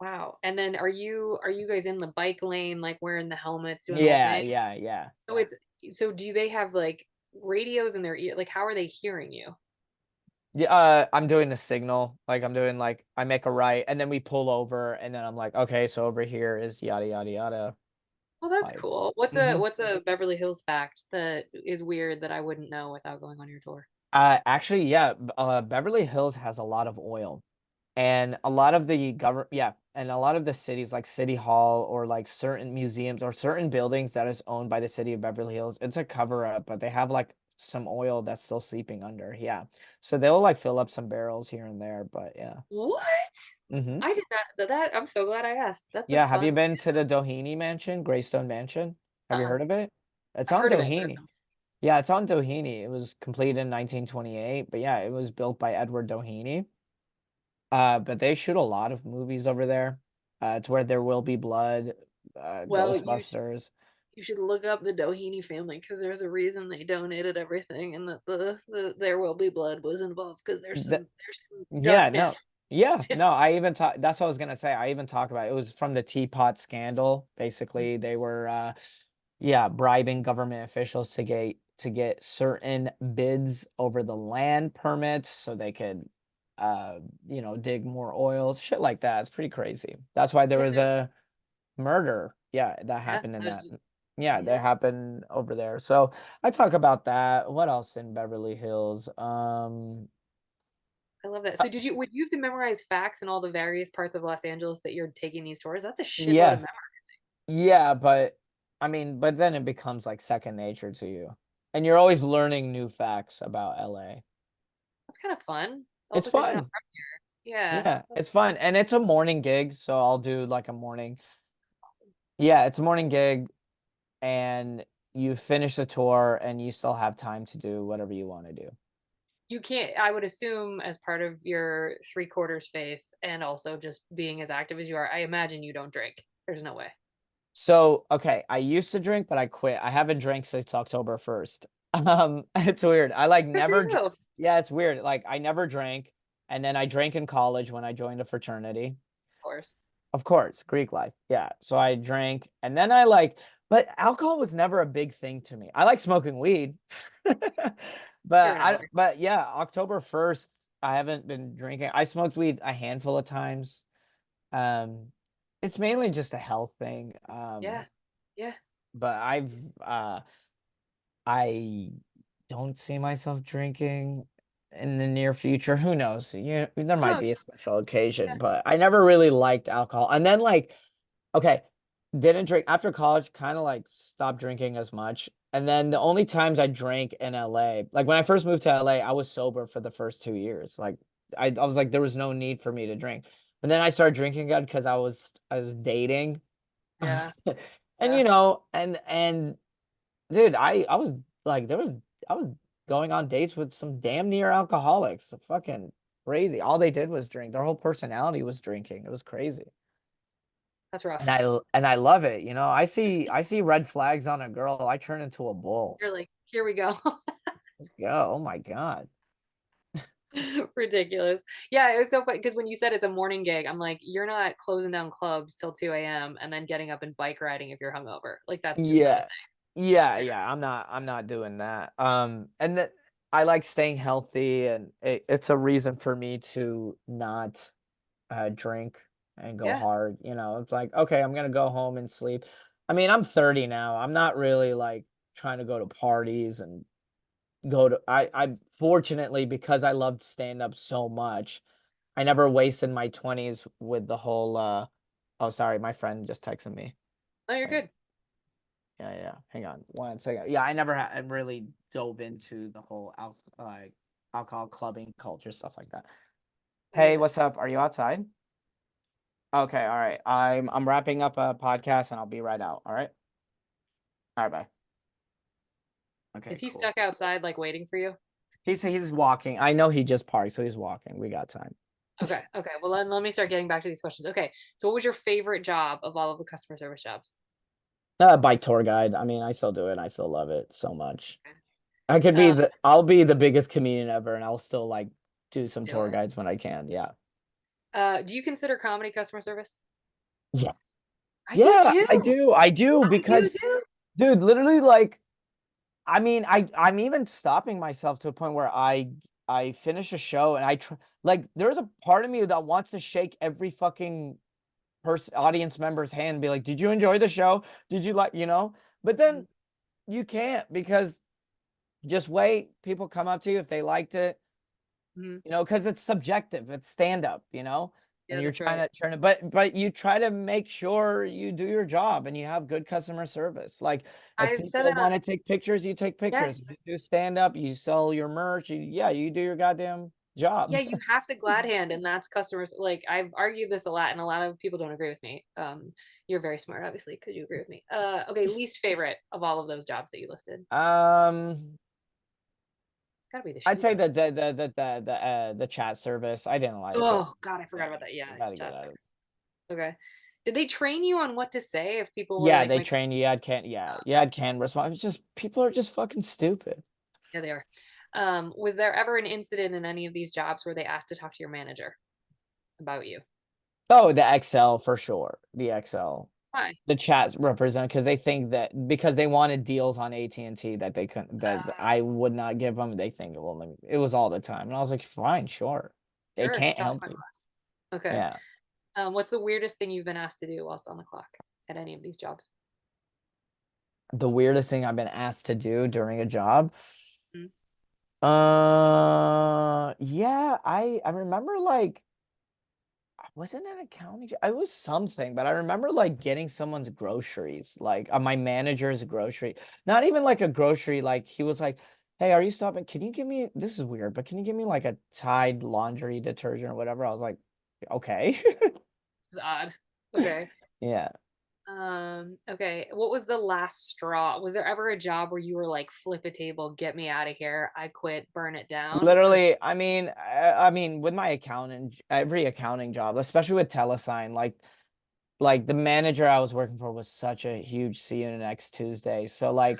wow. And then are you guys in the bike lane, like wearing the helmets, doing the whole Yeah, thing? yeah, yeah. So do they have like radios in their ear? Like how are they hearing you? Yeah, I'm doing the signal. Like I'm doing like I make a right and then we pull over and then I'm like, okay, so over here is yada yada yada. Well, that's Like, cool. What's a hmm what's a Beverly Hills fact that is weird that I wouldn't know without going on your tour? actually, yeah, Beverly Hills has a lot of oil. And a lot of the government, yeah, and a lot of the cities like City Hall or like certain museums or certain buildings that is owned by the city of Beverly Hills, it's a cover up, but they have like some oil that's still seeping under. Yeah. So they'll like fill up some barrels here and there, but yeah. What? Hmm. I did not that I'm so glad I asked. That's a Yeah, have you fun. been to the Doheny Mansion, Greystone Mansion? Have you Uh-uh. heard of it? It's I've on heard of it, but Doheny. Yeah, it's on Doheny. It was completed in 1928, but yeah, it was built by Edward Doheny. But they shoot a lot of movies over there. It's where There Will Be Blood, Well, Ghostbusters. you should look up the Doheny family because there's a reason they donated everything, and that the There Will Be Blood was involved because Th there's some yeah, no. darkness. Yeah, no, I even talk that's what I was gonna say. I even talk about it. It was from the teapot scandal. Basically, they were yeah, bribing government officials to get certain bids over the land permits so they could dig more oil, shit like that. It's pretty crazy. That's why there Yeah, was there's a murder. Yeah, that yeah, happened in that. there's Yeah, yeah. that happened over there. So I talk about that. What else in Beverly Hills? I love that. Uh, So would you have to memorize facts in all the various parts of Los Angeles that you're taking these tours? That's a shitload of yeah, memory. yeah, but I mean, but then it becomes like second nature to you. And you're always learning new facts about LA. That's kind of fun. It's Also, because you're not fun. from here. Yeah. Yeah, That's it's fun. And it's a morning gig, so I'll do like a morning. Yeah, it's a morning gig and you finish the tour and you still have time to do whatever you want to do. You can't, I would assume, as part of your three quarters faith and also just being as active as you are, I imagine you don't drink. There's no way. So, okay, I used to drink, but I quit. I haven't drank since October 1st. It's weird. I like Good for never, you. Of yeah, it's weird. Like I never drank, and then I drank in college when I joined a fraternity. course. Of course, Greek life. Yeah. So I drank, and then I like, but alcohol was never a big thing to me. I like smoking weed. You're an outlier. But yeah, October 1st, I haven't been drinking. I smoked weed a handful of times. Um, it's mainly just a health thing. Yeah. Yeah. But I don't see myself drinking in the near future. Who knows? Yeah, there Who might be a knows? special occasion, Yeah. but I never really liked alcohol. And then like, okay, didn't drink after college, kind of like stopped drinking as much. And then the only times I drank in LA, like when I first moved to LA, I was sober for the first 2 years. Like I was like, there was no need for me to drink. But then I started drinking again because I was dating. Yeah. And Yeah. and dude, I was like I was going on dates with some damn near alcoholics. Fucking crazy. All they did was drink. Their whole personality was drinking. It was crazy. That's And rough. I love it. You know, I see red flags on a girl, I turn into a bull. You're like, here we go. Yeah, oh my God. Ridiculous. Yeah, it was so funny because when you said it's a morning gig, I'm like, you're not closing down clubs till 2 a.m. and then getting up and bike riding if you're hungover. Like that's just not a Yeah. thing. Yeah, yeah. I'm not doing that. And that I like staying healthy and it's a reason for me to not drink and go Yeah. hard. You know, it's like, okay, I'm gonna go home and sleep. I mean, I'm 30 now. I'm not really like trying to go to parties and go to I fortunately because I loved stand up so much, I never wasted my 20s with the whole oh sorry, my friend just texted me. No, you're Right. good. Yeah, yeah. Hang on 1 second. Yeah, I never really dove into the whole alcohol clubbing culture, stuff like that. Me Hey, either. what's up? Are you outside? Okay, all right. I'm wrapping up a podcast and I'll be right out. All right. All right, bye. Okay, Is he cool. stuck outside like waiting for you? He's walking. I know he just parked, so he's walking. We got time. Okay. Okay. Well, then let me start getting back to these questions. Okay. So what was your favorite job of all of the customer service jobs? Bike tour guide. I mean, I still do it. I still love it so much. Okay. Uh, I'll be the biggest comedian ever, and I'll still like do some do tour it. guides when I can. Yeah. Do you consider comedy customer service? Yeah. I do Yeah, too. I do I do because too. dude, literally like I mean, I'm even stopping myself to a point where I finish a show and like there's a part of me that wants to shake every fucking person audience member's hand and be like, "Did you enjoy the show? Did you like, you know?" But then Mhm. you can't because just wait, people come up to you if they liked it. Mhm. You know, because it's subjective. It's stand up, you know, and Yeah, you're that's trying right. to turn it, but you try to make sure you do your job and you have good customer service. Like if I've said people that on, want to take pictures, you take pictures. If yes. you do stand up, you sell your merch. Yeah, you do your goddamn. job. Yeah, you have to glad hand, and that's customers. Like I've argued this a lot, and a lot of people don't agree with me. You're very smart, obviously, because you agree with me. Okay, least favorite of all of those jobs that you listed. It's Um, gotta be the I'd shoe say job. the chat service. I didn't like it. Oh God, I forgot Yeah, about that. Yeah, gotta get chat out of. service. Okay. Did they train you on what to say if people were Yeah, like they making? train you. You Okay. had can respond. It's just people are just fucking stupid. Yeah, they are. Was there ever an incident in any of these jobs where they asked to talk to your manager about you? Oh, the Excel for sure. The Excel. Why? The chats represent because they think that because they wanted deals on AT&T that they couldn't that I would not give them. They think it was all the time, and I was like, fine, sure. They Sure, can't job's help my you. boss. Okay. Yeah. What's the weirdest thing you've been asked to do whilst on the clock at any of these jobs? The weirdest thing I've been asked to do during a job. Mm, Yeah, I remember like I wasn't an accounting I was something, but I remember like getting someone's groceries, like my manager's grocery. Not even like a grocery, like he was like, "Hey, are you stopping? Can you give me this is weird, but can you give me like a Tide laundry detergent or whatever?" I was like, "Okay." it's odd. Okay. Yeah. Okay. What was the last straw? Was there ever a job where you were like, flip a table, get me out of here, I quit, burn it down? Or Literally, I mean, with my accountant, every accounting job, especially with Telesign, like the manager I was working for was such a huge see you next Tuesday. So like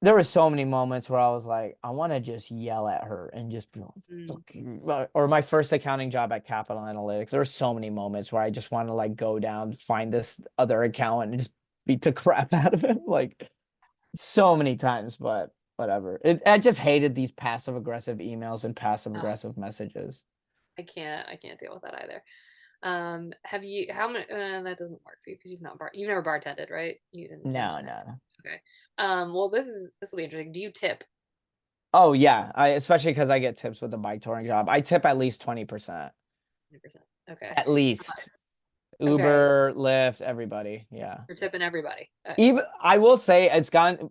there were so many moments where I was like, I want to just yell at her and just be like, mm, "Fuck you." Or my first accounting job at Capital Analytics, there were so many moments where I just want to like go down, find this other account and just beat the crap out of him. Like so many times, but whatever. I just hated these passive aggressive emails and passive ugh, aggressive messages. I can't deal with that either. Have you how many that doesn't work for you because you've never bartended, right? You didn't No, internet. no. Okay. Well this will be interesting. Do you tip Oh yeah, I especially because I get tips with the bike touring job. I tip at least 20%. 100%? Okay. At least. Okay. Uber, Lyft, everybody. Yeah. You're tipping everybody. Even I will say it's gone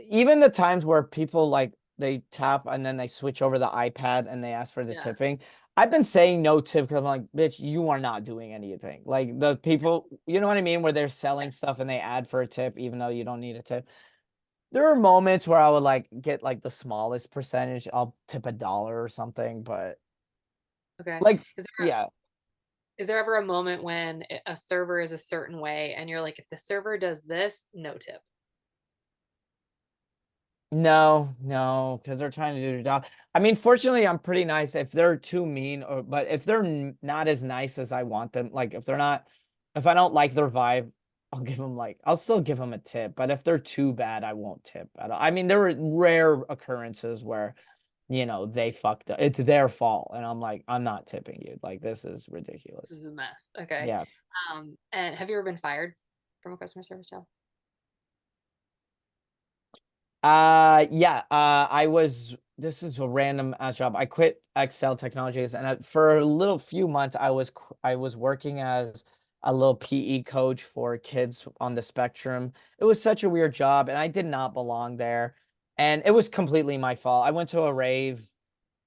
even the times where people like they tap and then they switch over the iPad and they ask for the Yeah. tipping. I've Yeah. been saying no tip because I'm like, bitch, you are not doing anything. Like the people, you know what I mean, where they're Yeah. selling stuff and they add for a tip even though you don't need a tip. There are moments where I would like get like the smallest percentage. I'll tip $1 or something, but Okay. like, Is there yeah. is there ever a moment when a server is a certain way and you're like, if the server does this, no tip? No, no, because they're trying to do their job. I mean, fortunately, I'm pretty nice. If they're too mean, or but if they're not as nice as I want them, like if they're not, if I don't like their vibe, I'll still give them a tip. But if they're too bad, I won't tip at all. I mean, there are rare occurrences where, they fucked up. It's their fault, and I'm like, I'm not tipping you. Like this is This ridiculous. is a mess. Okay. Yeah. And have you ever been fired from a customer service job? Yeah, this is a random ass job. I quit Excel Technologies and for a little few months I was working as a little PE coach for kids on the spectrum. It was such a weird job and I did not belong there. And it was completely my fault. I went to a rave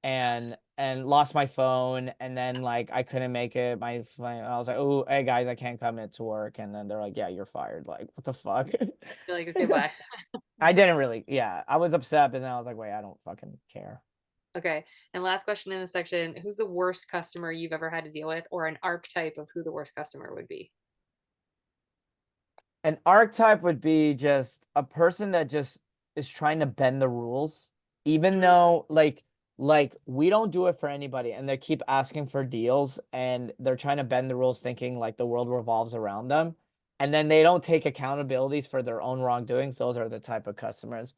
and lost my phone and then like I couldn't make it. I was like, "Oh, hey guys, I can't come into work." And then they're like, "Yeah, you're fired." Like, what the fuck? You're like, okay, bye. I didn't really, yeah. I was upset, but then I was like, wait, I don't fucking care. Okay. And last question in this section, who's the worst customer you've ever had to deal with, or an archetype of who the worst customer would be? An archetype would be just a person that just is trying to bend the rules, even Mm, though like we don't do it for anybody, and they keep asking for deals, and they're trying to bend the rules, thinking like the world revolves around them, and then they don't take accountabilities for their own wrongdoings. Those are the type of customers.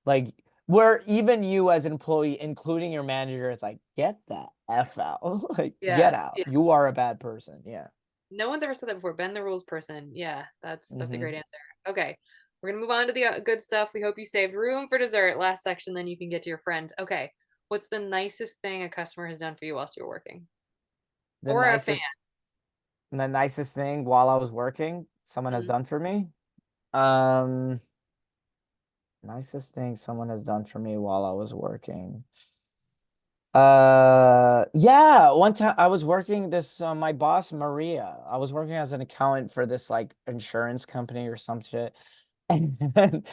Like where even you as an employee, including your manager, is like, get the F out. Like, get yeah, out. yeah. You are a bad person. Yeah. No one's ever said that before. Bend the rules person. Yeah, that's a great Hmm. answer. Okay. We're gonna move on to the good stuff. We hope you saved room for dessert. Last section, then you can get to your friend. Okay. What's the nicest thing a customer has done for you whilst you're working? The Or a fan? nicest the nicest thing while I was working, someone has Mm, done for me. Um, nicest thing someone has done for me while I was working. Yeah, one time I was working this my boss Maria. I was working as an accountant for this like insurance company or some shit. And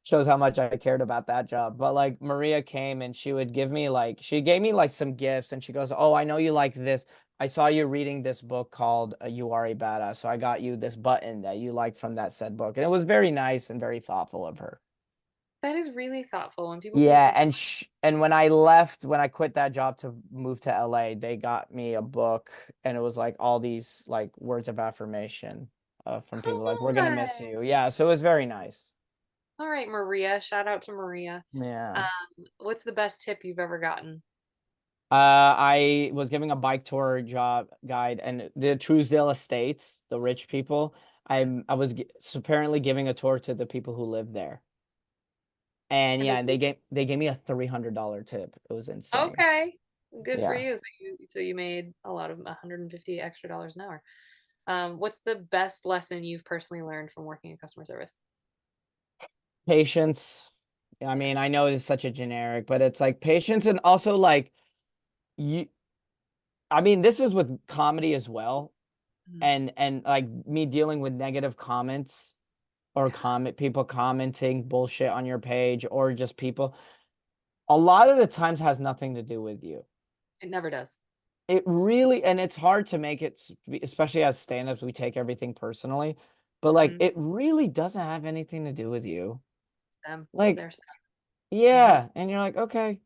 shows how much I cared about that job. But like Maria came and she would give me like she gave me like some gifts and she goes, "Oh, I know you like this. I saw you reading this book called You Are a Badass. So I got you this button that you like from that said book." And it was very nice and very thoughtful of her. That is really thoughtful when people pay Yeah, attention. and when I left, when I quit that job to move to LA, they got me a book and it was like all these like words of affirmation from Come people like we're gonna miss on. you. Yeah, so it was very nice. All right, Maria. Shout out to Maria. Yeah. What's the best tip you've ever gotten? I was giving a bike tour job guide and the Truesdale Estates, the rich people. I was apparently giving a tour to the people who live there. And And yeah, they and they gave me a $300 tip. It was insane. okay. Good for Yeah. you. So you made a lot of 150 extra dollars an hour. What's the best lesson you've personally learned from working in customer service? Patience. I Yeah. mean, I know it's such a generic, but it's like patience and also like you I mean, this is with comedy as well. Mhm. And like me dealing with negative comments or Yeah. comment people commenting bullshit on your page or just people a lot of the times has nothing to do with you. It never does. It really and it's hard to make it especially as stand-ups we take everything personally, but like Mhm. it really doesn't have anything to do with you. Them. It's Like their stuff. Hmm. yeah, and you're like, okay.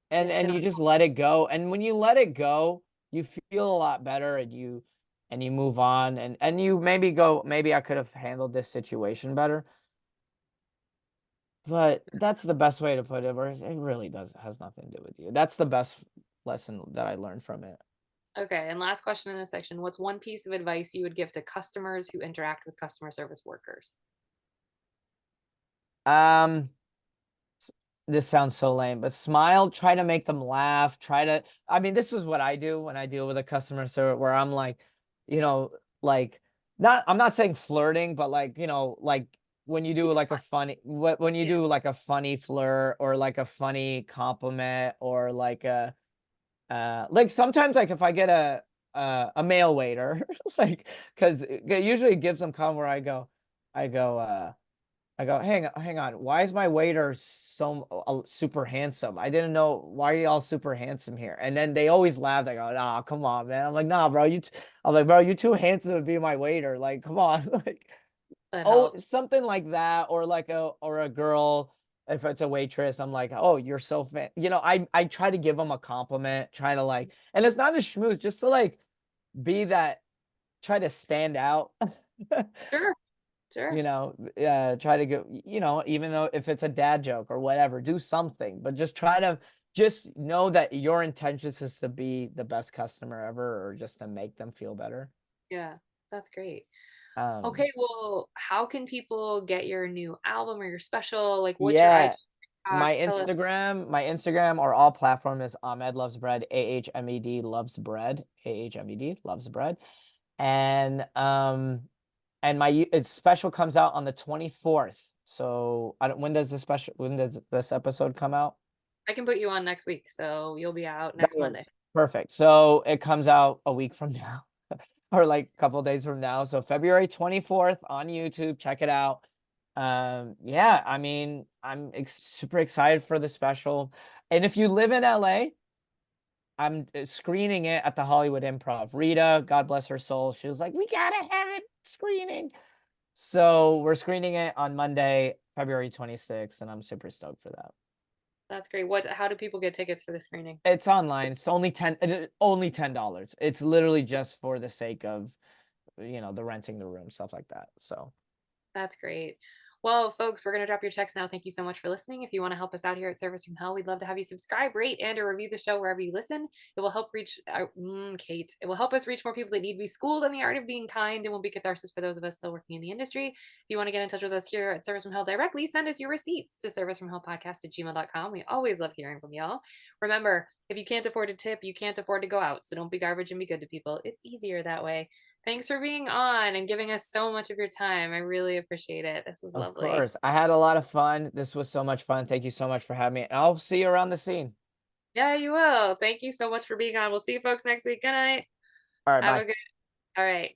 And Yeah, they and don't. you just let it go. And when you let it go, you feel a lot better and you move on and you maybe go, maybe I could have handled this situation better. But that's the best way to put it, where it really does has nothing to do with you. That's the best lesson that I learned from it. Okay, and last question in this section. What's one piece of advice you would give to customers who interact with customer service workers? Um, this sounds so lame, but smile, try to make them laugh, try to I mean, this is what I do when I deal with a customer service where I'm like, you know, like not I'm not saying flirting, but like, like when you do It's like a fun. funny what when you Yeah. do like a funny flirt or like a funny compliment or like sometimes like if I get a male waiter like because it usually gives them come where I go hang on. Why is my waiter so super handsome? I didn't know why are y'all super handsome here. And then they always laugh. They go, "Nah, come on, man." I'm like, "Nah, bro, I'm like, bro, you too handsome to be my waiter. Like, come on." Like, That oh, helps. something like that, or like a girl. If it's a waitress, I'm like, "Oh, you're so fan." I try to give them a compliment, try to like, and it's not a schmooze, just to like be that, try to stand out. Sure. Sure. Try to go, even though if it's a dad joke or whatever, do something, but just try to just know that your intentions is to be the best customer ever or just to make them feel better. Yeah. That's great. Um, Okay, well, how can people get your new album or your special? Like, what's your IG, yeah, TikTok? Tell us. My Instagram or all platform is Ahmed Loves Bread, AHMED loves bread, AHMED loves bread. And my special comes out on the 24th. So I don't, when does this episode come out? I can put you on next week, so you'll be out That next Monday. works. Perfect. So it comes out a week from now or like a couple days from now. So February 24th on YouTube. Check it out. Yeah, I mean, I'm super excited for the special. And if you live in LA, I'm screening it at the Hollywood Improv. Rita, God bless her soul, she was like, "We gotta have it screening." So we're screening it on Monday, February 26th, and I'm super stoked for that. That's great. How do people get tickets for the screening? It's online. It's only $10. It's literally just for the sake of, the renting the room, stuff like that. So, That's great. Well, folks, we're going to drop your checks now. Thank you so much for listening. If you want to help us out here at Service from Hell, we'd love to have you subscribe, rate, and or review the show wherever you listen. It will help reach, Kate, it will help us reach more people that need to be schooled in the art of being kind and will be catharsis for those of us still working in the industry. If you want to get in touch with us here at Service from Hell directly, send us your receipts to servicefromhellpodcast@gmail.com. We always love hearing from y'all. Remember, if you can't afford to tip, you can't afford to go out. So don't be garbage and be good to people. It's easier that way. Thanks for being on and giving us so much of your time. I really appreciate it. This was of lovely. course, I had a lot of fun. This was so much fun. Thank you so much for having me. And I'll see you around the scene. Yeah, you will. Thank you so much for being on. We'll see you folks next week. Good night. All right, Have a bye. good. All right.